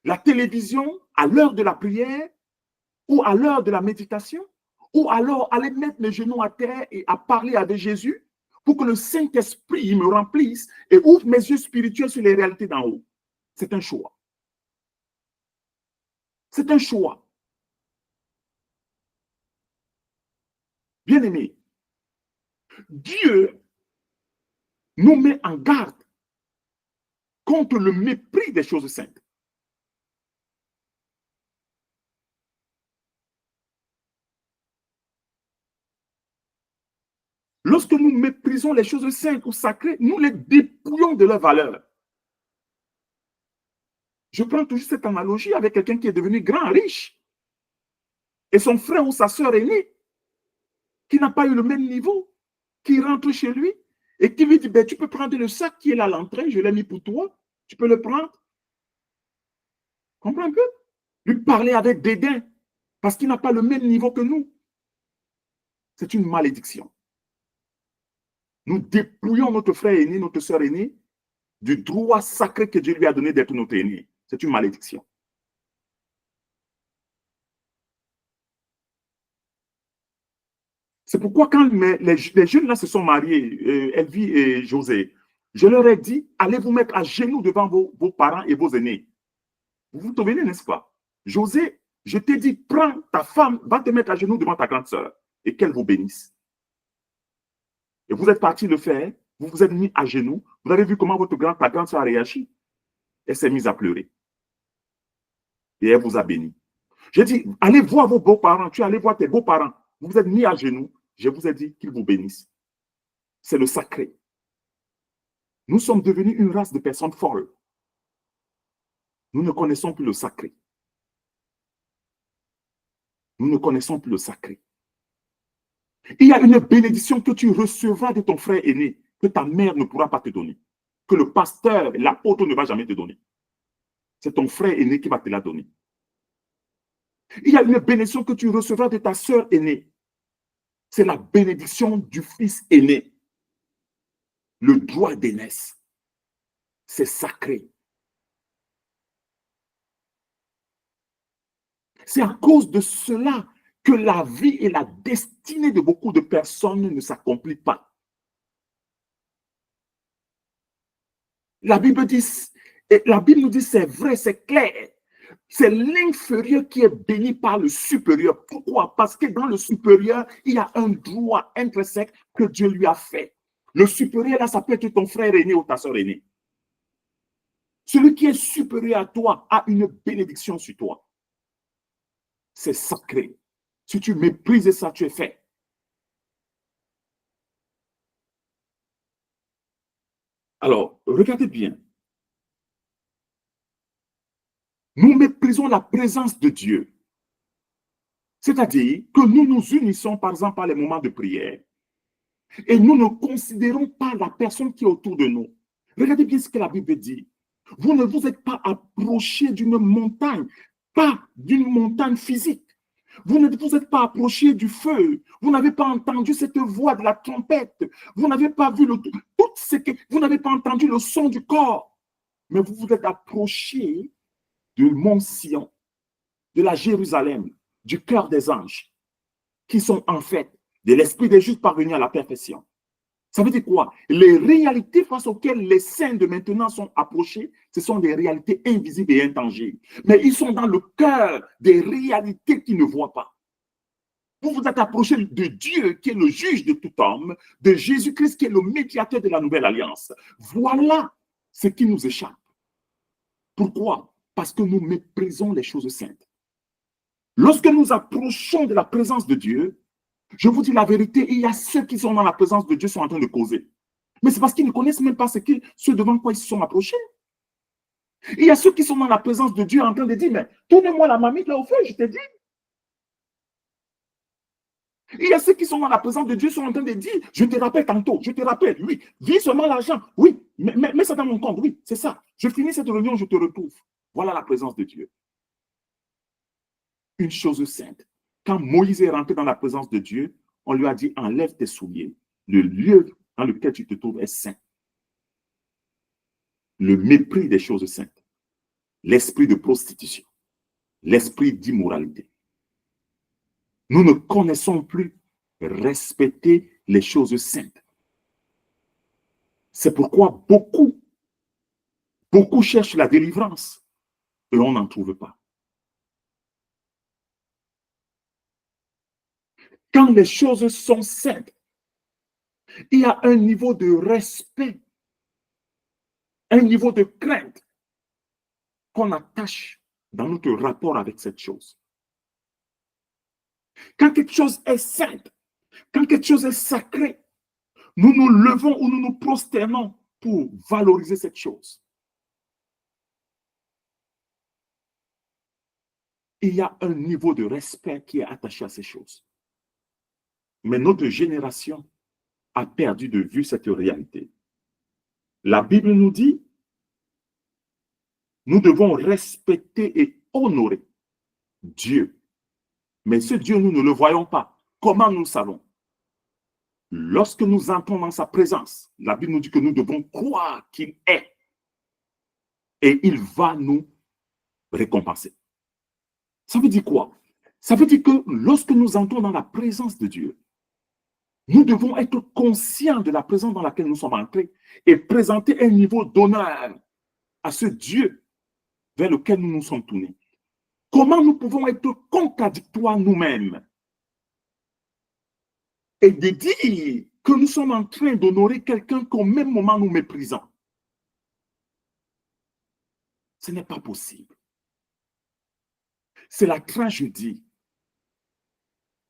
[SPEAKER 1] la télévision à l'heure de la prière ou à l'heure de la méditation, ou alors aller mettre mes genoux à terre et à parler avec Jésus pour que le Saint-Esprit me remplisse et ouvre mes yeux spirituels sur les réalités d'en haut. C'est un choix. C'est un choix. Bien-aimés, Dieu nous met en garde contre le mépris des choses saintes. Lorsque nous méprisons les choses saintes ou sacrées, nous les dépouillons de leur valeur. Je prends toujours cette analogie avec quelqu'un qui est devenu grand, riche, et son frère ou sa sœur aînée, qui n'a pas eu le même niveau, qui rentre chez lui et qui lui dit, ben, tu peux prendre le sac qui est là à l'entrée, je l'ai mis pour toi, tu peux le prendre. Comprends un peu? Lui parler avec dédain, parce qu'il n'a pas le même niveau que nous. C'est une malédiction. Nous dépouillons notre frère aîné, notre sœur aînée, du droit sacré que Dieu lui a donné d'être notre aîné. C'est une malédiction. C'est pourquoi quand les jeunes là se sont mariés, Elvie et José, je leur ai dit, allez vous mettre à genoux devant vos parents et vos aînés. Vous vous souvenez, n'est-ce pas? José, je t'ai dit, prends ta femme, va te mettre à genoux devant ta grande sœur et qu'elle vous bénisse. Et vous êtes parti le faire, vous vous êtes mis à genoux, vous avez vu comment ta grande sœur a réagi. Elle s'est mise à pleurer. Et elle vous a béni. J'ai dit, allez voir vos beaux-parents, tu es allé voir tes beaux-parents. Vous vous êtes mis à genoux, je vous ai dit qu'ils vous bénissent. C'est le sacré. Nous sommes devenus une race de personnes folles. Nous ne connaissons plus le sacré. Nous ne connaissons plus le sacré. Il y a une bénédiction que tu recevras de ton frère aîné, que ta mère ne pourra pas te donner, que le pasteur, l'apôtre ne va jamais te donner. C'est ton frère aîné qui va te la donner. Il y a une bénédiction que tu recevras de ta sœur aînée. C'est la bénédiction du fils aîné. Le droit d'aînesse. C'est sacré. C'est à cause de cela que la vie et la destinée de beaucoup de personnes ne s'accomplissent pas.
[SPEAKER 2] La Bible nous dit c'est vrai, c'est clair. C'est l'inférieur qui est béni par le supérieur. Pourquoi? Parce que dans le supérieur, il y a un droit intrinsèque que Dieu lui a fait. Le supérieur, là, ça peut être ton frère aîné ou ta soeur aînée. Celui qui est supérieur à toi a une bénédiction sur toi. C'est sacré. Si tu méprises ça, tu es fait. Alors, regardez bien. Nous méprisons la présence de Dieu. C'est-à-dire que nous nous unissons, par exemple, par les moments de prière, et nous ne considérons pas la personne qui est autour de nous. Regardez bien ce que la Bible dit. Vous ne vous êtes pas approché d'une montagne, pas d'une montagne physique. Vous ne vous êtes pas approché du feu. Vous n'avez pas entendu cette voix de la trompette. Vous n'avez pas vu vous n'avez pas entendu le son du corps. Mais vous vous êtes approché du mont Sion, de la Jérusalem, du cœur des anges, qui sont en fait de l'esprit des justes parvenus à la perfection. Ça veut dire quoi? Les réalités face auxquelles les saints de maintenant sont approchés, ce sont des réalités invisibles et intangibles. Mais ils sont dans le cœur des réalités qu'ils ne voient pas. Vous vous êtes approché de Dieu qui est le juge de tout homme, de Jésus-Christ qui est le médiateur de la nouvelle alliance. Voilà ce qui nous échappe. Pourquoi? Parce que nous méprisons les choses saintes. Lorsque nous approchons de la présence de Dieu, je vous dis la vérité, il y a ceux qui sont dans la présence de Dieu sont en train de causer. Mais c'est parce qu'ils ne connaissent même pas ce devant quoi ils se sont approchés. Il y a ceux qui sont dans la présence de Dieu en train de dire, mais tournez-moi la mamie là au feu, je t'ai dit. Il y a ceux qui sont dans la présence de Dieu sont en train de dire, je te rappelle tantôt, je te rappelle, oui, vis seulement l'argent, oui, mets ça dans mon compte, oui, c'est ça. Je finis cette réunion, je te retrouve. Voilà la présence de Dieu. Une chose sainte. Quand Moïse est rentré dans la présence de Dieu, on lui a dit, enlève tes souliers. Le lieu dans lequel tu te trouves est saint. Le mépris des choses saintes, l'esprit de prostitution, l'esprit d'immoralité. Nous ne connaissons plus respecter les choses saintes. C'est pourquoi beaucoup cherchent la délivrance et on n'en trouve pas. Quand les choses sont saintes, il y a un niveau de respect, un niveau de crainte qu'on attache dans notre rapport avec cette chose. Quand quelque chose est sainte, quand quelque chose est sacré, nous nous levons ou nous nous prosternons pour valoriser cette chose. Il y a un niveau de respect qui est attaché à ces choses. Mais notre génération a perdu de vue cette réalité. La Bible nous dit, nous devons respecter et honorer Dieu. Mais ce Dieu, nous ne le voyons pas. Comment nous savons? Lorsque nous entrons dans sa présence, la Bible nous dit que nous devons croire qu'il est. Et il va nous récompenser. Ça veut dire quoi? Ça veut dire que lorsque nous entrons dans la présence de Dieu, nous devons être conscients de la présence dans laquelle nous sommes entrés et présenter un niveau d'honneur à ce Dieu vers lequel nous nous sommes tournés. Comment nous pouvons être contradictoires nous-mêmes et de dire que nous sommes en train d'honorer quelqu'un qu'au même moment nous méprisons? Ce n'est pas possible. C'est la tragédie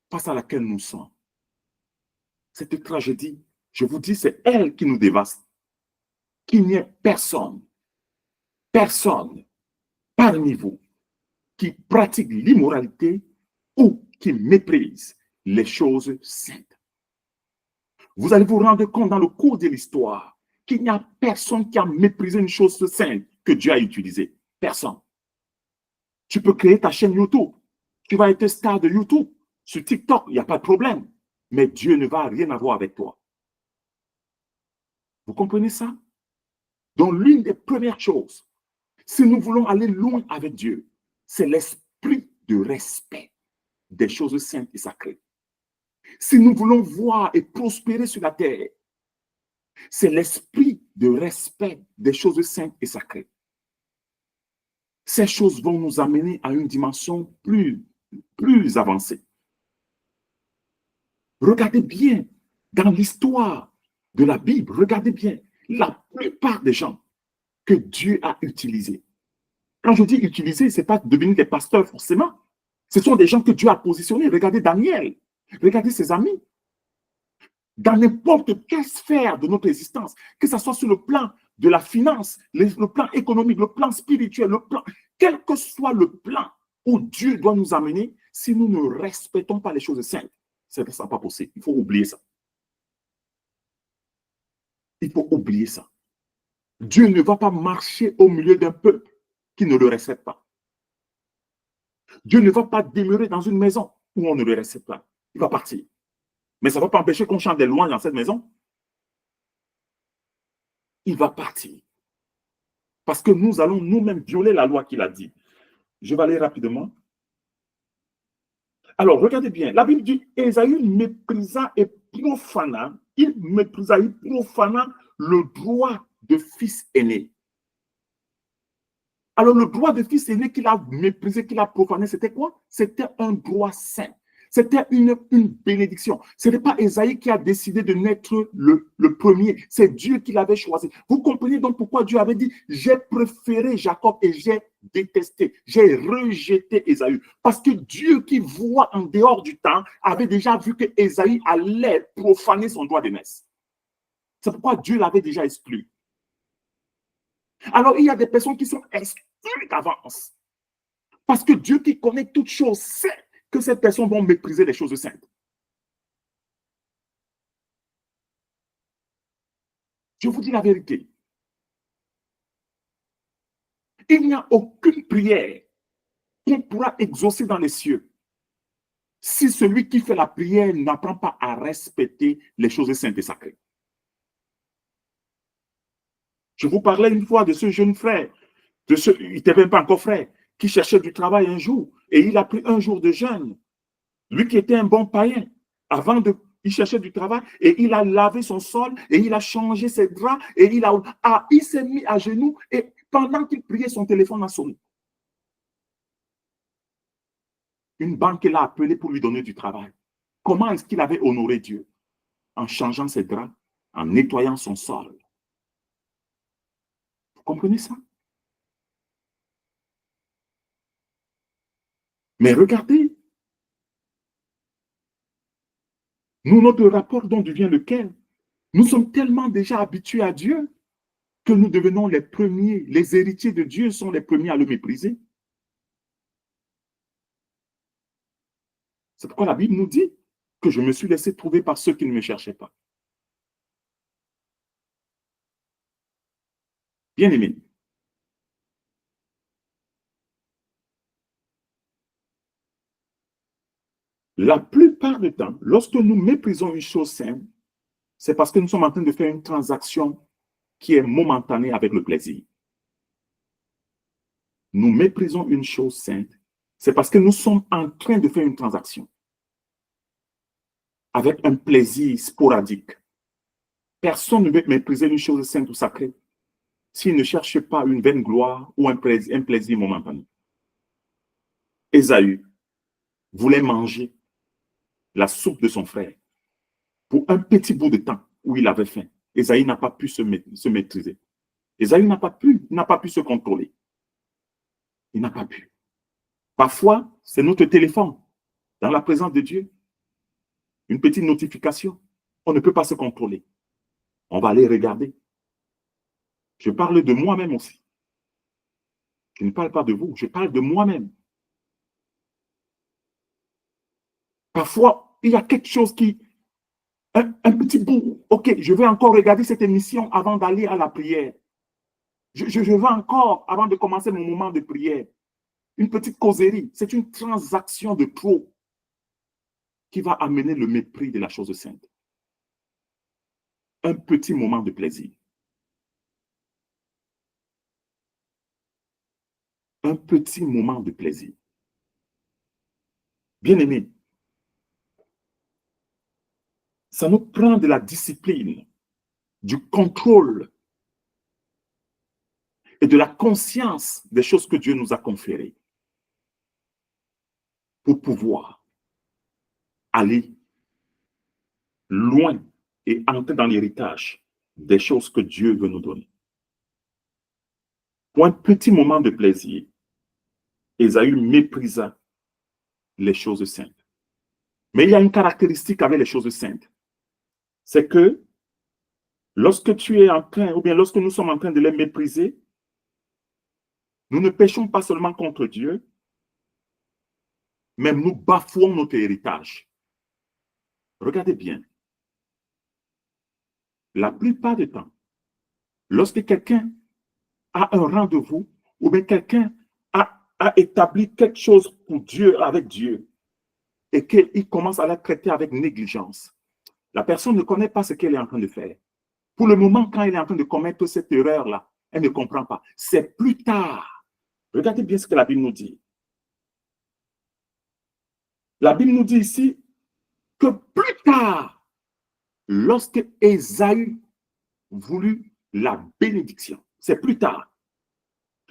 [SPEAKER 2] face à laquelle nous sommes. Cette tragédie, je vous dis, c'est elle qui nous dévaste. Qu'il n'y ait personne parmi vous qui pratique l'immoralité ou qui méprise les choses saintes. Vous allez vous rendre compte dans le cours de l'histoire qu'il n'y a personne qui a méprisé une chose sainte que Dieu a utilisée. Personne. Tu peux créer ta chaîne YouTube. Tu vas être star de YouTube. Sur TikTok, il n'y a pas de problème. Mais Dieu ne va rien avoir avec toi. Vous comprenez ça? Donc, l'une des premières choses, si nous voulons aller loin avec Dieu, c'est l'esprit de respect des choses saintes et sacrées. Si nous voulons voir et prospérer sur la terre, c'est l'esprit de respect des choses saintes et sacrées. Ces choses vont nous amener à une dimension plus avancée. Regardez bien dans l'histoire de la Bible, regardez bien la plupart des gens que Dieu a utilisés. Quand je dis utiliser, ce n'est pas devenir des pasteurs forcément. Ce sont des gens que Dieu a positionnés. Regardez Daniel, regardez ses amis. Dans n'importe quelle sphère de notre existence, que ce soit sur le plan de la finance, le plan économique, le plan spirituel, quel que soit le plan où Dieu doit nous amener, si nous ne respectons pas les choses saintes, ça ne sera pas possible. Il faut oublier ça. Il faut oublier ça. Dieu ne va pas marcher au milieu d'un peuple qui ne le respecte pas. Dieu ne va pas demeurer dans une maison où on ne le respecte pas. Il va partir. Mais ça ne va pas empêcher qu'on chante des louanges dans cette maison. Il va partir. Parce que nous allons nous-mêmes violer la loi qu'il a dit. Je vais aller rapidement. Alors, regardez bien. La Bible dit, Ésaü méprisa et profana, il profana le droit de fils aîné. Alors, le droit de fils aîné qu'il a méprisé, qu'il a profané, c'était quoi? C'était un droit saint. C'était une bénédiction. Ce n'est pas Ésaïe qui a décidé de naître le premier. C'est Dieu qui l'avait choisi. Vous comprenez donc pourquoi Dieu avait dit, j'ai préféré Jacob et j'ai détesté, j'ai rejeté Ésaü. Parce que Dieu qui voit en dehors du temps avait déjà vu que Ésaü allait profaner son droit de naissance. C'est pourquoi Dieu l'avait déjà exclu. Alors, il y a des personnes qui sont exclues d'avance. Parce que Dieu qui connaît toutes choses sait que ces personnes vont mépriser les choses saintes. Je vous dis la vérité. Il n'y a aucune prière qu'on pourra exaucer dans les cieux si celui qui fait la prière n'apprend pas à respecter les choses saintes et sacrées. Je vous parlais une fois de ce jeune frère, il n'était même pas encore frère, qui cherchait du travail un jour et il a pris un jour de jeûne. Lui qui était un bon païen, il cherchait du travail et il a lavé son sol et il a changé ses draps et il s'est mis à genoux et pendant qu'il priait, son téléphone a sonné. Une banque l'a appelé pour lui donner du travail. Comment est-ce qu'il avait honoré Dieu? En changeant ses draps, en nettoyant son sol. Vous comprenez ça? Mais regardez, nous, notre rapport dont devient lequel? Nous sommes tellement déjà habitués à Dieu que nous devenons les premiers, les héritiers de Dieu sont les premiers à le mépriser. C'est pourquoi la Bible nous dit que je me suis laissé trouver par ceux qui ne me cherchaient pas. Bien-aimés, la plupart du temps, lorsque nous méprisons une chose sainte, c'est parce que nous sommes en train de faire une transaction qui est momentanée avec le plaisir. Nous méprisons une chose sainte, c'est parce que nous sommes en train de faire une transaction avec un plaisir sporadique. Personne ne veut mépriser une chose sainte ou sacrée s'il ne cherche pas une vaine gloire ou un plaisir momentané. Ésaü voulait manger la soupe de son frère pour un petit bout de temps où il avait faim. Ésaü n'a pas pu se maîtriser. Ésaü n'a pas pu se contrôler. Il n'a pas pu. Parfois, c'est notre téléphone, dans la présence de Dieu, une petite notification. On ne peut pas se contrôler. On va aller regarder. Je parle de moi-même aussi. Je ne parle pas de vous, je parle de moi-même. Parfois, il y a quelque chose qui... Un petit bout. OK, je vais encore regarder cette émission avant d'aller à la prière. Je vais encore, avant de commencer mon moment de prière, une petite causerie. C'est une transaction de trop qui va amener le mépris de la chose sainte. Un petit moment de plaisir. Un petit moment de plaisir. Bien-aimé, ça nous prend de la discipline, du contrôle et de la conscience des choses que Dieu nous a conférées pour pouvoir aller loin et entrer dans l'héritage des choses que Dieu veut nous donner. Pour un petit moment de plaisir, Ésaü méprisa les choses saintes. Mais il y a une caractéristique avec les choses saintes. C'est que lorsque tu es en train, ou bien lorsque nous sommes en train de les mépriser, nous ne péchons pas seulement contre Dieu, mais nous bafouons notre héritage. Regardez bien. La plupart du temps, lorsque quelqu'un a un rendez-vous, ou bien quelqu'un a établi quelque chose pour Dieu, avec Dieu, et qu'il commence à la traiter avec négligence, la personne ne connaît pas ce qu'elle est en train de faire. Pour le moment, quand elle est en train de commettre cette erreur-là, elle ne comprend pas. C'est plus tard. Regardez bien ce que la Bible nous dit. La Bible nous dit ici que plus tard, lorsque Ésaü voulut la bénédiction, c'est plus tard.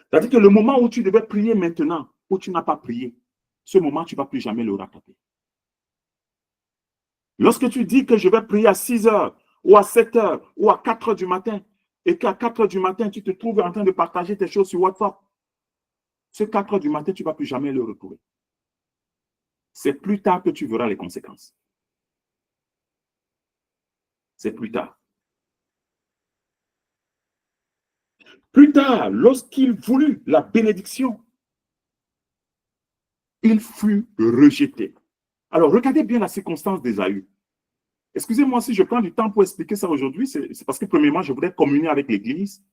[SPEAKER 2] C'est-à-dire que le moment où tu devais prier maintenant, où tu n'as pas prié, ce moment, tu ne vas plus jamais le rattraper. Lorsque tu dis que je vais prier à 6 heures, ou à 7 heures, ou à 4 heures du matin, et qu'à 4 heures du matin, tu te trouves en train de partager tes choses sur WhatsApp, ce 4 heures du matin, tu ne vas plus jamais le retrouver. C'est plus tard que tu verras les conséquences. C'est plus tard. Plus tard, lorsqu'il voulut la bénédiction, il fut rejeté. Alors, regardez bien la circonstance d'Ésaü. Excusez-moi si je prends du temps pour expliquer ça aujourd'hui, c'est parce que premièrement, je voudrais communier avec l'Église.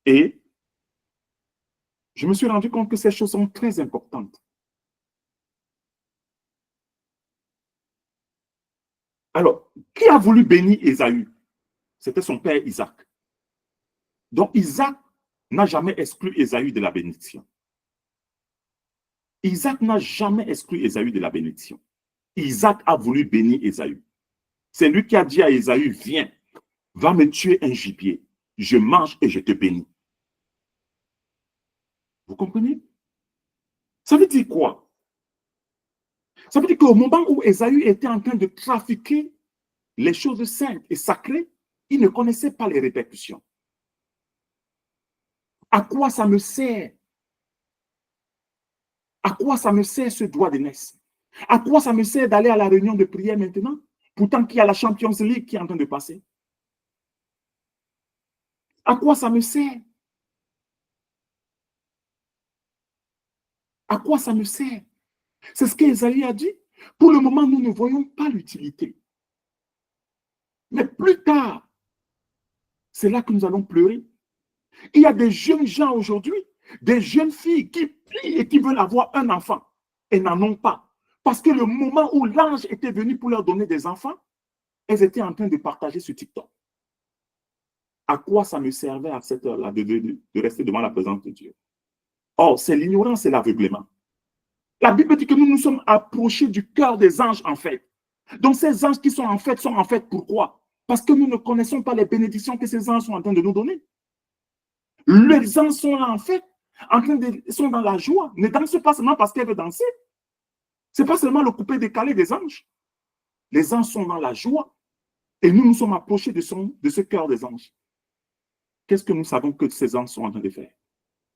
[SPEAKER 2] Et je me suis rendu compte que ces choses sont très importantes. Alors, qui a voulu bénir Ésaü? C'était son père Isaac. Donc, Isaac n'a jamais exclu Ésaü de la bénédiction. Isaac n'a jamais exclu Ésaü de la bénédiction. Isaac a voulu bénir Ésaü. C'est lui qui a dit à Ésaü, viens, va me tuer un gibier. Je mange et je te bénis. Vous comprenez? Ça veut dire quoi? Ça veut dire qu'au moment où Ésaü était en train de trafiquer les choses saintes et sacrées, il ne connaissait pas les répercussions. À quoi ça me sert? À quoi ça me sert ce droit d'aînesse? À quoi ça me sert d'aller à la réunion de prière maintenant? Pourtant qu'il y a la Champions League qui est en train de passer. À quoi ça me sert? À quoi ça me sert? C'est ce qu'Ésaïe a dit. Pour le moment, nous ne voyons pas l'utilité. Mais plus tard, c'est là que nous allons pleurer. Il y a des jeunes gens aujourd'hui, des jeunes filles qui prient et qui veulent avoir un enfant et n'en ont pas. Parce que le moment où l'ange était venu pour leur donner des enfants, elles étaient en train de partager sur TikTok. À quoi ça me servait à cette heure-là de rester devant la présence de Dieu? Or, c'est l'ignorance et l'aveuglement. La Bible dit que nous nous sommes approchés du cœur des anges en fait. Donc ces anges qui sont en fait pourquoi? Parce que nous ne connaissons pas les bénédictions que ces anges sont en train de nous donner. Les anges sont là en fait, sont dans la joie. Ne dansent pas seulement parce qu'elles veulent danser. Ce n'est pas seulement le coupé décalé des anges. Les anges sont dans la joie. Et nous nous sommes approchés de ce cœur des anges. Qu'est-ce que nous savons que ces anges sont en train de faire?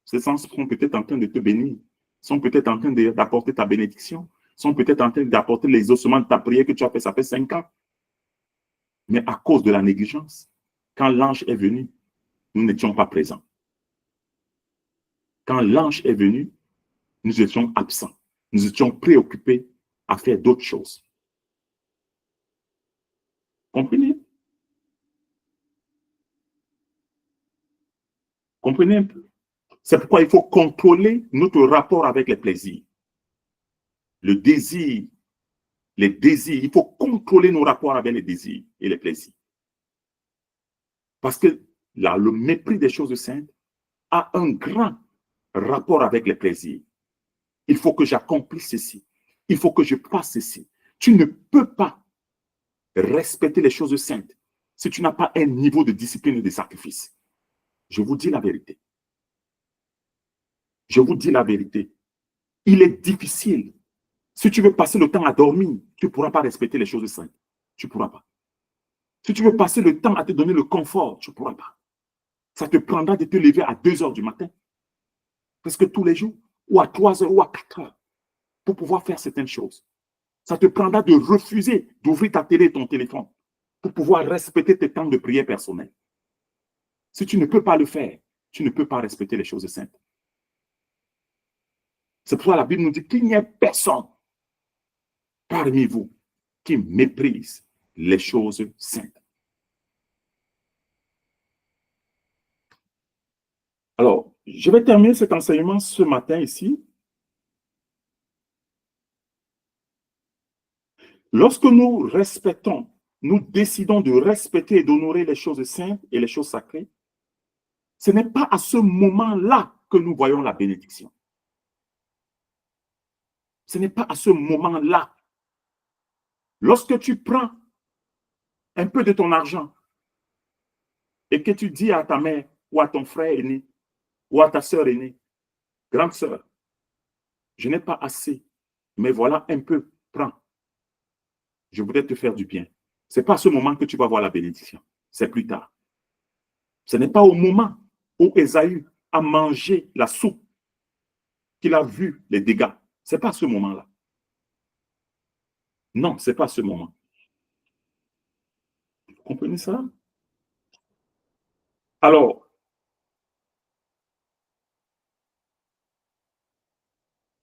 [SPEAKER 2] Ces anges sont peut-être en train de te bénir, sont peut-être en train d'apporter ta bénédiction, sont peut-être en train d'apporter les ossements de ta prière que tu as fait, ça fait 5 ans. Mais à cause de la négligence, quand l'ange est venu, nous n'étions pas présents. Quand l'ange est venu, nous étions absents. Nous étions préoccupés à faire d'autres choses. Comprenez? Comprenez un peu? C'est pourquoi il faut contrôler notre rapport avec les plaisirs. Le désir, les désirs, il faut contrôler nos rapports avec les désirs et les plaisirs. Parce que là, le mépris des choses saintes a un grand rapport avec les plaisirs. Il faut que j'accomplisse ceci. Il faut que je fasse ceci. Tu ne peux pas respecter les choses saintes si tu n'as pas un niveau de discipline et de sacrifice. Je vous dis la vérité. Je vous dis la vérité. Il est difficile. Si tu veux passer le temps à dormir, tu ne pourras pas respecter les choses saintes. Tu ne pourras pas. Si tu veux passer le temps à te donner le confort, tu ne pourras pas. Ça te prendra de te lever à 2 heures du matin, presque tous les jours, ou à 3 heures ou à 4 heures, pour pouvoir faire certaines choses. Ça te prendra de refuser d'ouvrir ta télé et ton téléphone pour pouvoir respecter tes temps de prière personnels. Si tu ne peux pas le faire, tu ne peux pas respecter les choses saintes. C'est pourquoi la Bible nous dit qu'il n'y a personne parmi vous qui méprise les choses saintes. Alors, je vais terminer cet enseignement ce matin ici. Lorsque nous respectons, nous décidons de respecter et d'honorer les choses saintes et les choses sacrées, ce n'est pas à ce moment-là que nous voyons la bénédiction. Ce n'est pas à ce moment-là. Lorsque tu prends un peu de ton argent et que tu dis à ta mère ou à ton frère aîné ou à ta sœur aînée, grande sœur, je n'ai pas assez, mais voilà un peu, prends. Je voudrais te faire du bien. Ce n'est pas à ce moment que tu vas voir la bénédiction. C'est plus tard. Ce n'est pas au moment où Ésaü a mangé la soupe qu'il a vu les dégâts. Ce n'est pas à ce moment-là. Non, ce n'est pas à ce moment. Vous comprenez ça? Alors,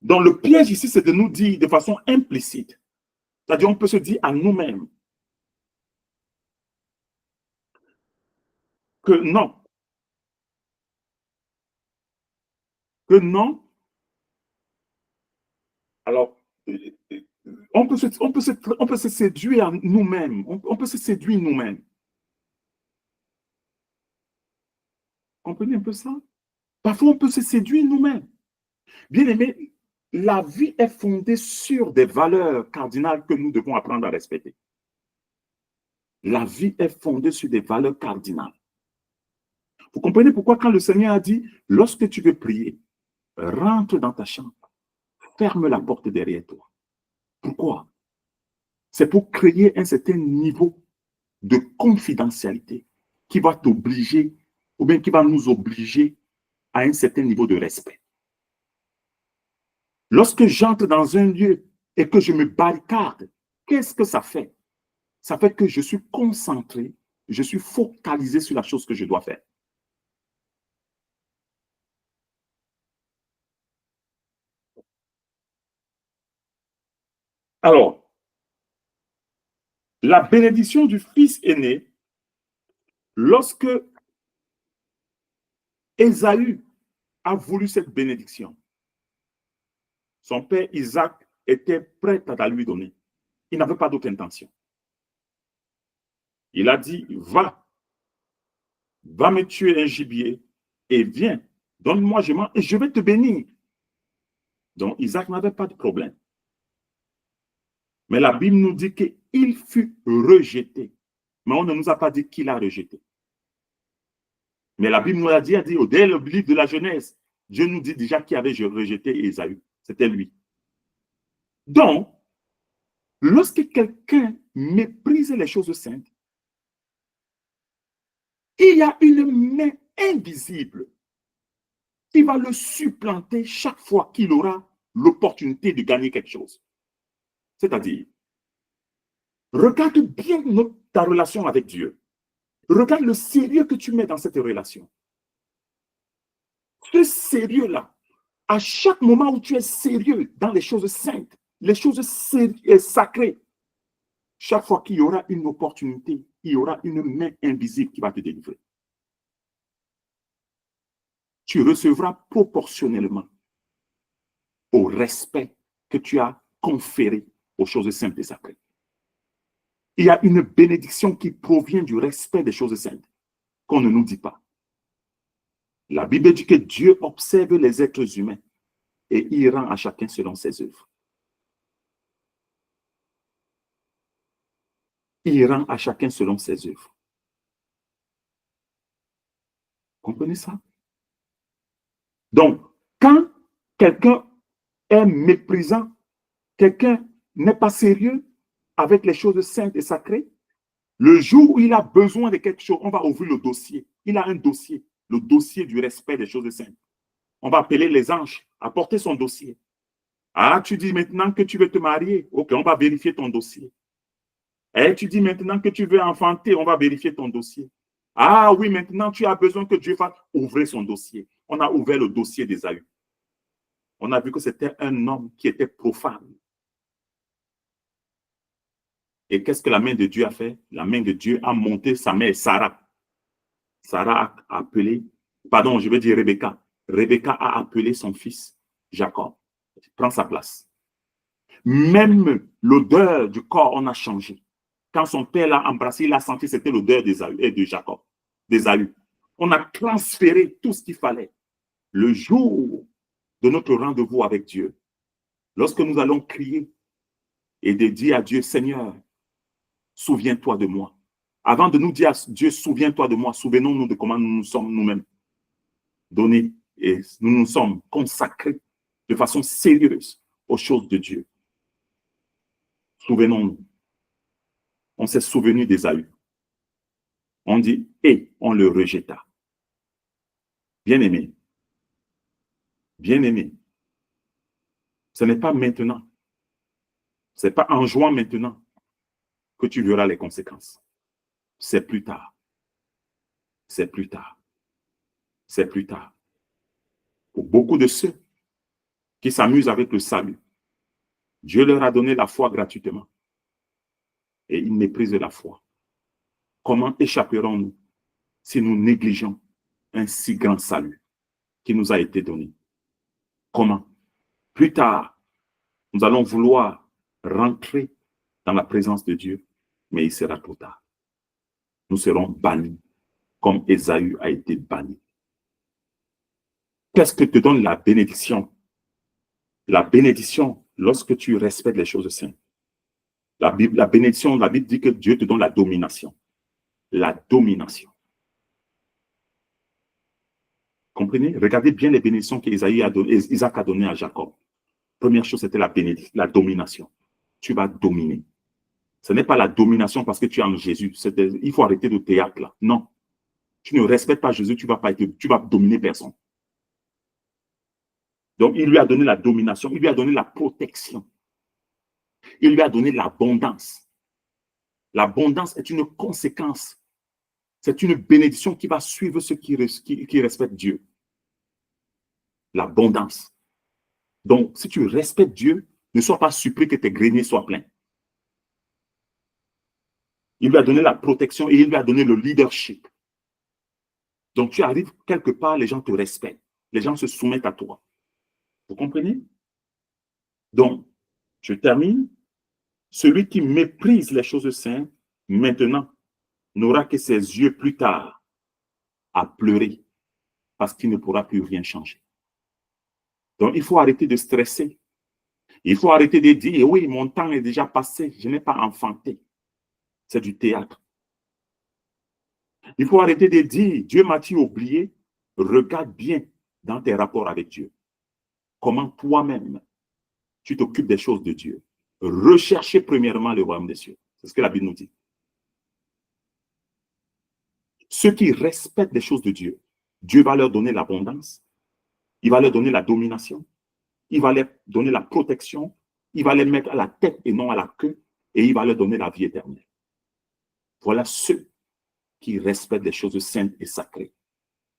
[SPEAKER 2] dans le piège ici, c'est de nous dire de façon implicite, c'est-à-dire on peut se dire à nous-mêmes que non, que non. Alors, on peut se séduire à nous-mêmes, on peut se séduire nous-mêmes. Comprenez un peu ça? Parfois, on peut se séduire nous-mêmes. Bien aimé, la vie est fondée sur des valeurs cardinales que nous devons apprendre à respecter. La vie est fondée sur des valeurs cardinales. Vous comprenez pourquoi quand le Seigneur a dit, lorsque tu veux prier, rentre dans ta chambre, ferme la porte derrière toi. Pourquoi? C'est pour créer un certain niveau de confidentialité qui va t'obliger, ou bien qui va nous obliger à un certain niveau de respect. Lorsque j'entre dans un lieu et que je me barricade, qu'est-ce que ça fait? Ça fait que je suis concentré, je suis focalisé sur la chose que je dois faire. Alors, la bénédiction du fils aîné, lorsque Ésaü a voulu cette bénédiction, son père Isaac était prêt à la lui donner. Il n'avait pas d'autre intention. Il a dit, va me tuer un gibier et viens, donne-moi, je mange et je vais te bénir. Donc Isaac n'avait pas de problème. Mais la Bible nous dit qu'il fut rejeté. Mais on ne nous a pas dit qu'il a rejeté. Mais la Bible nous a dit dès le livre de la Genèse, Dieu nous dit déjà qu'il avait rejeté Ésaü. C'était lui. Donc, lorsque quelqu'un méprise les choses saintes, il y a une main invisible qui va le supplanter chaque fois qu'il aura l'opportunité de gagner quelque chose. C'est-à-dire, regarde bien ta relation avec Dieu. Regarde le sérieux que tu mets dans cette relation. Ce sérieux-là, à chaque moment où tu es sérieux dans les choses saintes, les choses sacrées, chaque fois qu'il y aura une opportunité, il y aura une main invisible qui va te délivrer. Tu recevras proportionnellement au respect que tu as conféré aux choses saintes et sacrées. Il y a une bénédiction qui provient du respect des choses saintes qu'on ne nous dit pas. La Bible dit que Dieu observe les êtres humains et il rend à chacun selon ses œuvres. Il rend à chacun selon ses œuvres. Comprenez? comprenez ça? Donc, quand quelqu'un est méprisant, quelqu'un n'est pas sérieux avec les choses saintes et sacrées, le jour où il a besoin de quelque chose, on va ouvrir le dossier. Il a un dossier, le dossier du respect des choses saintes. On va appeler les anges, apporter son dossier. Ah, tu dis maintenant que tu veux te marier. Ok, on va vérifier ton dossier. Et tu dis maintenant que tu veux enfanter, on va vérifier ton dossier. Ah oui, maintenant tu as besoin que Dieu fasse ouvrir son dossier. On a ouvert le dossier d'Ésaü. On a vu que c'était un homme qui était profane. Et qu'est-ce que la main de Dieu a fait? La main de Dieu a monté sa mère Sarah. Sarah a appelé, pardon, je veux dire Rebecca. Rebecca a appelé son fils Jacob. Prends sa place. Même l'odeur du corps, on a changé. Quand son père l'a embrassé, il a senti que c'était l'odeur d'Ésaü et de Jacob, d'Ésaü. On a transféré tout ce qu'il fallait. Le jour de notre rendez-vous avec Dieu, lorsque nous allons crier et de dire à Dieu, Seigneur, souviens-toi de moi. Avant de nous dire à Dieu, souviens-toi de moi, souvenons-nous de comment nous nous sommes nous-mêmes donnés et nous nous sommes consacrés de façon sérieuse aux choses de Dieu. Souvenons-nous. On s'est souvenu d'Ésaü. On dit, et on le rejeta. Bien-aimé, bien-aimé, ce n'est pas maintenant, ce n'est pas en jouant maintenant que tu verras les conséquences. C'est plus tard. C'est plus tard. C'est plus tard. Pour beaucoup de ceux qui s'amusent avec le salut, Dieu leur a donné la foi gratuitement. Et ils méprisent la foi. Comment échapperons-nous si nous négligeons un si grand salut qui nous a été donné? Comment? Plus tard, nous allons vouloir rentrer dans la présence de Dieu, mais il sera trop tard. Nous serons bannis, comme Ésaü a été banni. Qu'est-ce que te donne la bénédiction? La bénédiction, lorsque tu respectes les choses saintes. La bénédiction, la Bible dit que Dieu te donne la domination. La domination. Comprenez? Regardez bien les bénédictions qu'Isaac a données à Jacob. Première chose, c'était la domination. Tu vas dominer. Ce n'est pas la domination parce que tu es en Jésus. Il faut arrêter le théâtre là. Non. Tu ne respectes pas Jésus, tu vas dominer personne. Donc, il lui a donné la domination, il lui a donné la protection. Il lui a donné l'abondance. L'abondance est une conséquence. C'est une bénédiction qui va suivre ceux qui respectent Dieu. L'abondance. Donc, si tu respectes Dieu, ne sois pas surpris que tes greniers soient pleins. Il lui a donné la protection et il lui a donné le leadership. Donc, tu arrives quelque part, les gens te respectent. Les gens se soumettent à toi. Vous comprenez? Donc, je termine. Celui qui méprise les choses saintes, maintenant, n'aura que ses yeux plus tard à pleurer parce qu'il ne pourra plus rien changer. Donc, il faut arrêter de stresser. Il faut arrêter de dire, oui, mon temps est déjà passé, je n'ai pas enfanté. C'est du théâtre. Il faut arrêter de dire, Dieu m'a-t-il oublié? Regarde bien dans tes rapports avec Dieu. Comment toi-même, tu t'occupes des choses de Dieu. Recherchez premièrement le royaume des cieux. C'est ce que la Bible nous dit. Ceux qui respectent les choses de Dieu, Dieu va leur donner l'abondance, il va leur donner la domination, il va leur donner la protection, il va les mettre à la tête et non à la queue, et il va leur donner la vie éternelle. Voilà ceux qui respectent les choses saintes et sacrées.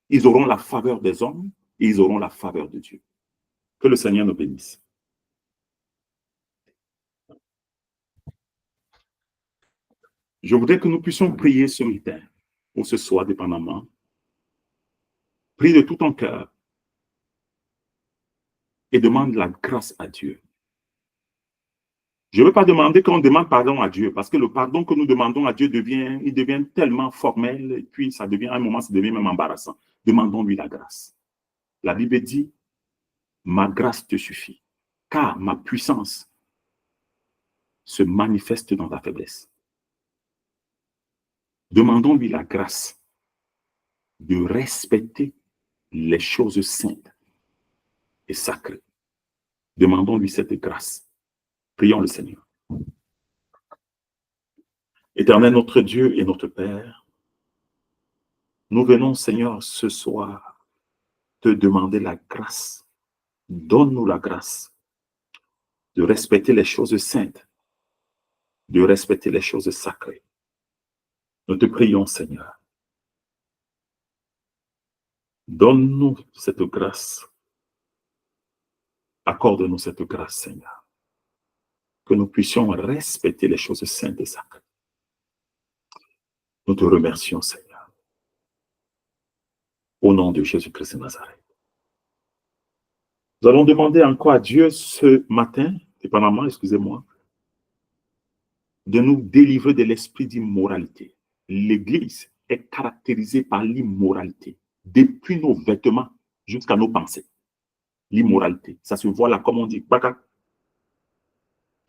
[SPEAKER 2] Ils auront la faveur des hommes et ils auront la faveur de Dieu. Que le Seigneur nous bénisse. Je voudrais que nous puissions prier ce matin, ou ce soir, dépendamment. Prie de tout ton cœur et demande la grâce à Dieu. Je ne veux pas demander qu'on demande pardon à Dieu, parce que le pardon que nous demandons à Dieu devient tellement formel, et puis à un moment, ça devient même embarrassant. Demandons-lui la grâce. La Bible dit, ma grâce te suffit, car ma puissance se manifeste dans ta faiblesse. Demandons-lui la grâce de respecter les choses saintes et sacrées. Demandons-lui cette grâce. Prions le Seigneur. Éternel notre Dieu et notre Père, nous venons, Seigneur, ce soir, te demander la grâce. Donne-nous la grâce de respecter les choses saintes, de respecter les choses sacrées. Nous te prions, Seigneur. Donne-nous cette grâce. Accorde-nous cette grâce, Seigneur. Que nous puissions respecter les choses saintes et sacrées. Nous te remercions, Seigneur. Au nom de Jésus-Christ de Nazareth. Nous allons demander encore à Dieu ce matin, dépendamment, excusez-moi, de nous délivrer de l'esprit d'immoralité. L'Église est caractérisée par l'immoralité, depuis nos vêtements jusqu'à nos pensées. L'immoralité, ça se voit là, comme on dit, baka.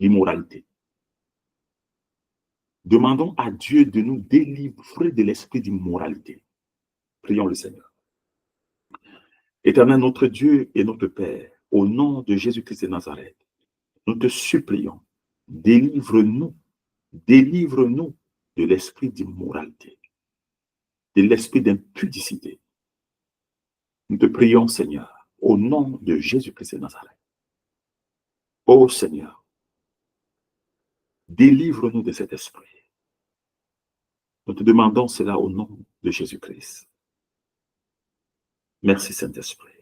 [SPEAKER 2] L'immoralité. Demandons à Dieu de nous délivrer de l'esprit d'immoralité. Prions le Seigneur. Éternel, notre Dieu et notre Père, au nom de Jésus-Christ de Nazareth, nous te supplions, délivre-nous de l'esprit d'immoralité, de l'esprit d'impudicité. Nous te prions, Seigneur, au nom de Jésus-Christ de Nazareth. Ô Seigneur, délivre-nous de cet esprit. Nous te demandons cela au nom de Jésus-Christ. Merci, Saint-Esprit.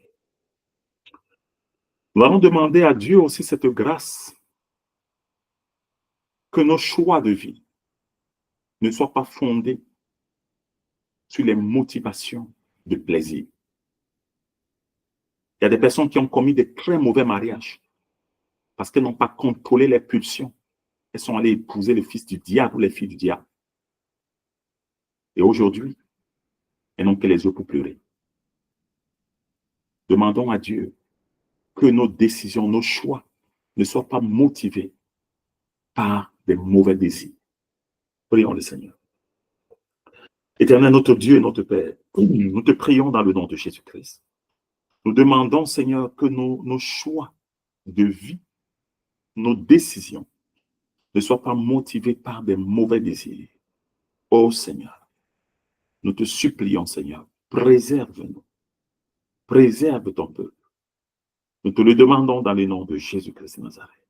[SPEAKER 2] Nous allons demander à Dieu aussi cette grâce que nos choix de vie ne soient pas fondés sur les motivations de plaisir. Il y a des personnes qui ont commis de très mauvais mariages parce qu'elles n'ont pas contrôlé les pulsions. Elles sont allées épouser le fils du diable ou les filles du diable. Et aujourd'hui, elles n'ont que les yeux pour pleurer. Demandons à Dieu que nos décisions, nos choix ne soient pas motivés par des mauvais désirs. Prions le Seigneur. Éternel, notre Dieu et notre Père, nous te prions dans le nom de Jésus-Christ. Nous demandons, Seigneur, que nos choix de vie, nos décisions, ne soient pas motivés par des mauvais désirs. Ô Seigneur, nous te supplions, Seigneur, préserve-nous. Préserve ton peuple. Nous te le demandons dans le nom de Jésus-Christ de Nazareth.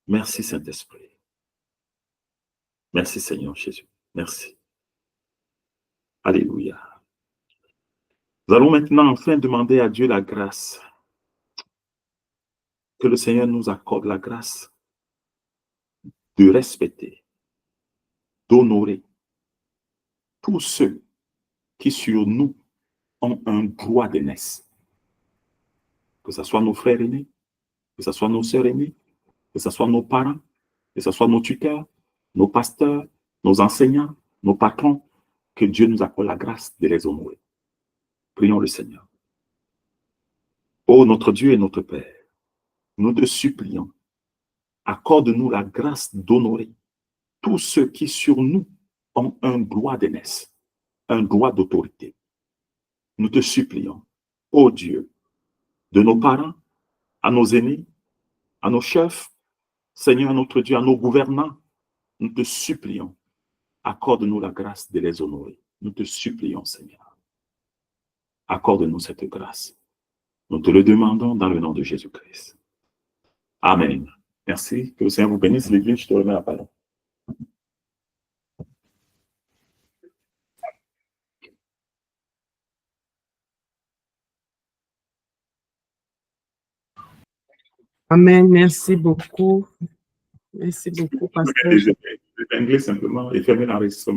[SPEAKER 2] Merci, Saint-Esprit. Merci, Seigneur Jésus. Merci. Alléluia. Nous allons maintenant enfin demander à Dieu la grâce. Que le Seigneur nous accorde la grâce de respecter, d'honorer tous ceux qui sur nous ont un droit d'aînesse. Que ce soit nos frères aînés, que ce soit nos sœurs aînées, que ce soit nos parents, que ce soit nos tuteurs, nos pasteurs, nos enseignants, nos patrons, que Dieu nous accorde la grâce de les honorer. Prions le Seigneur. Ô notre Dieu et notre Père, nous te supplions, accorde-nous la grâce d'honorer tous ceux qui sur nous ont un droit d'aînesse, un droit d'autorité. Nous te supplions, ô Dieu, de nos parents, à nos aînés, à nos chefs, Seigneur notre Dieu, à nos gouvernants, nous te supplions, accorde-nous la grâce de les honorer. Nous te supplions, Seigneur. Accorde-nous cette grâce. Nous te le demandons dans le nom de Jésus-Christ. Amen. Merci. Que le Seigneur vous bénisse. L'Église, je te remets la parole.
[SPEAKER 3] Amen. Merci beaucoup. Merci beaucoup, pasteur.
[SPEAKER 2] Je vais simplement et fermer l'enregistrement.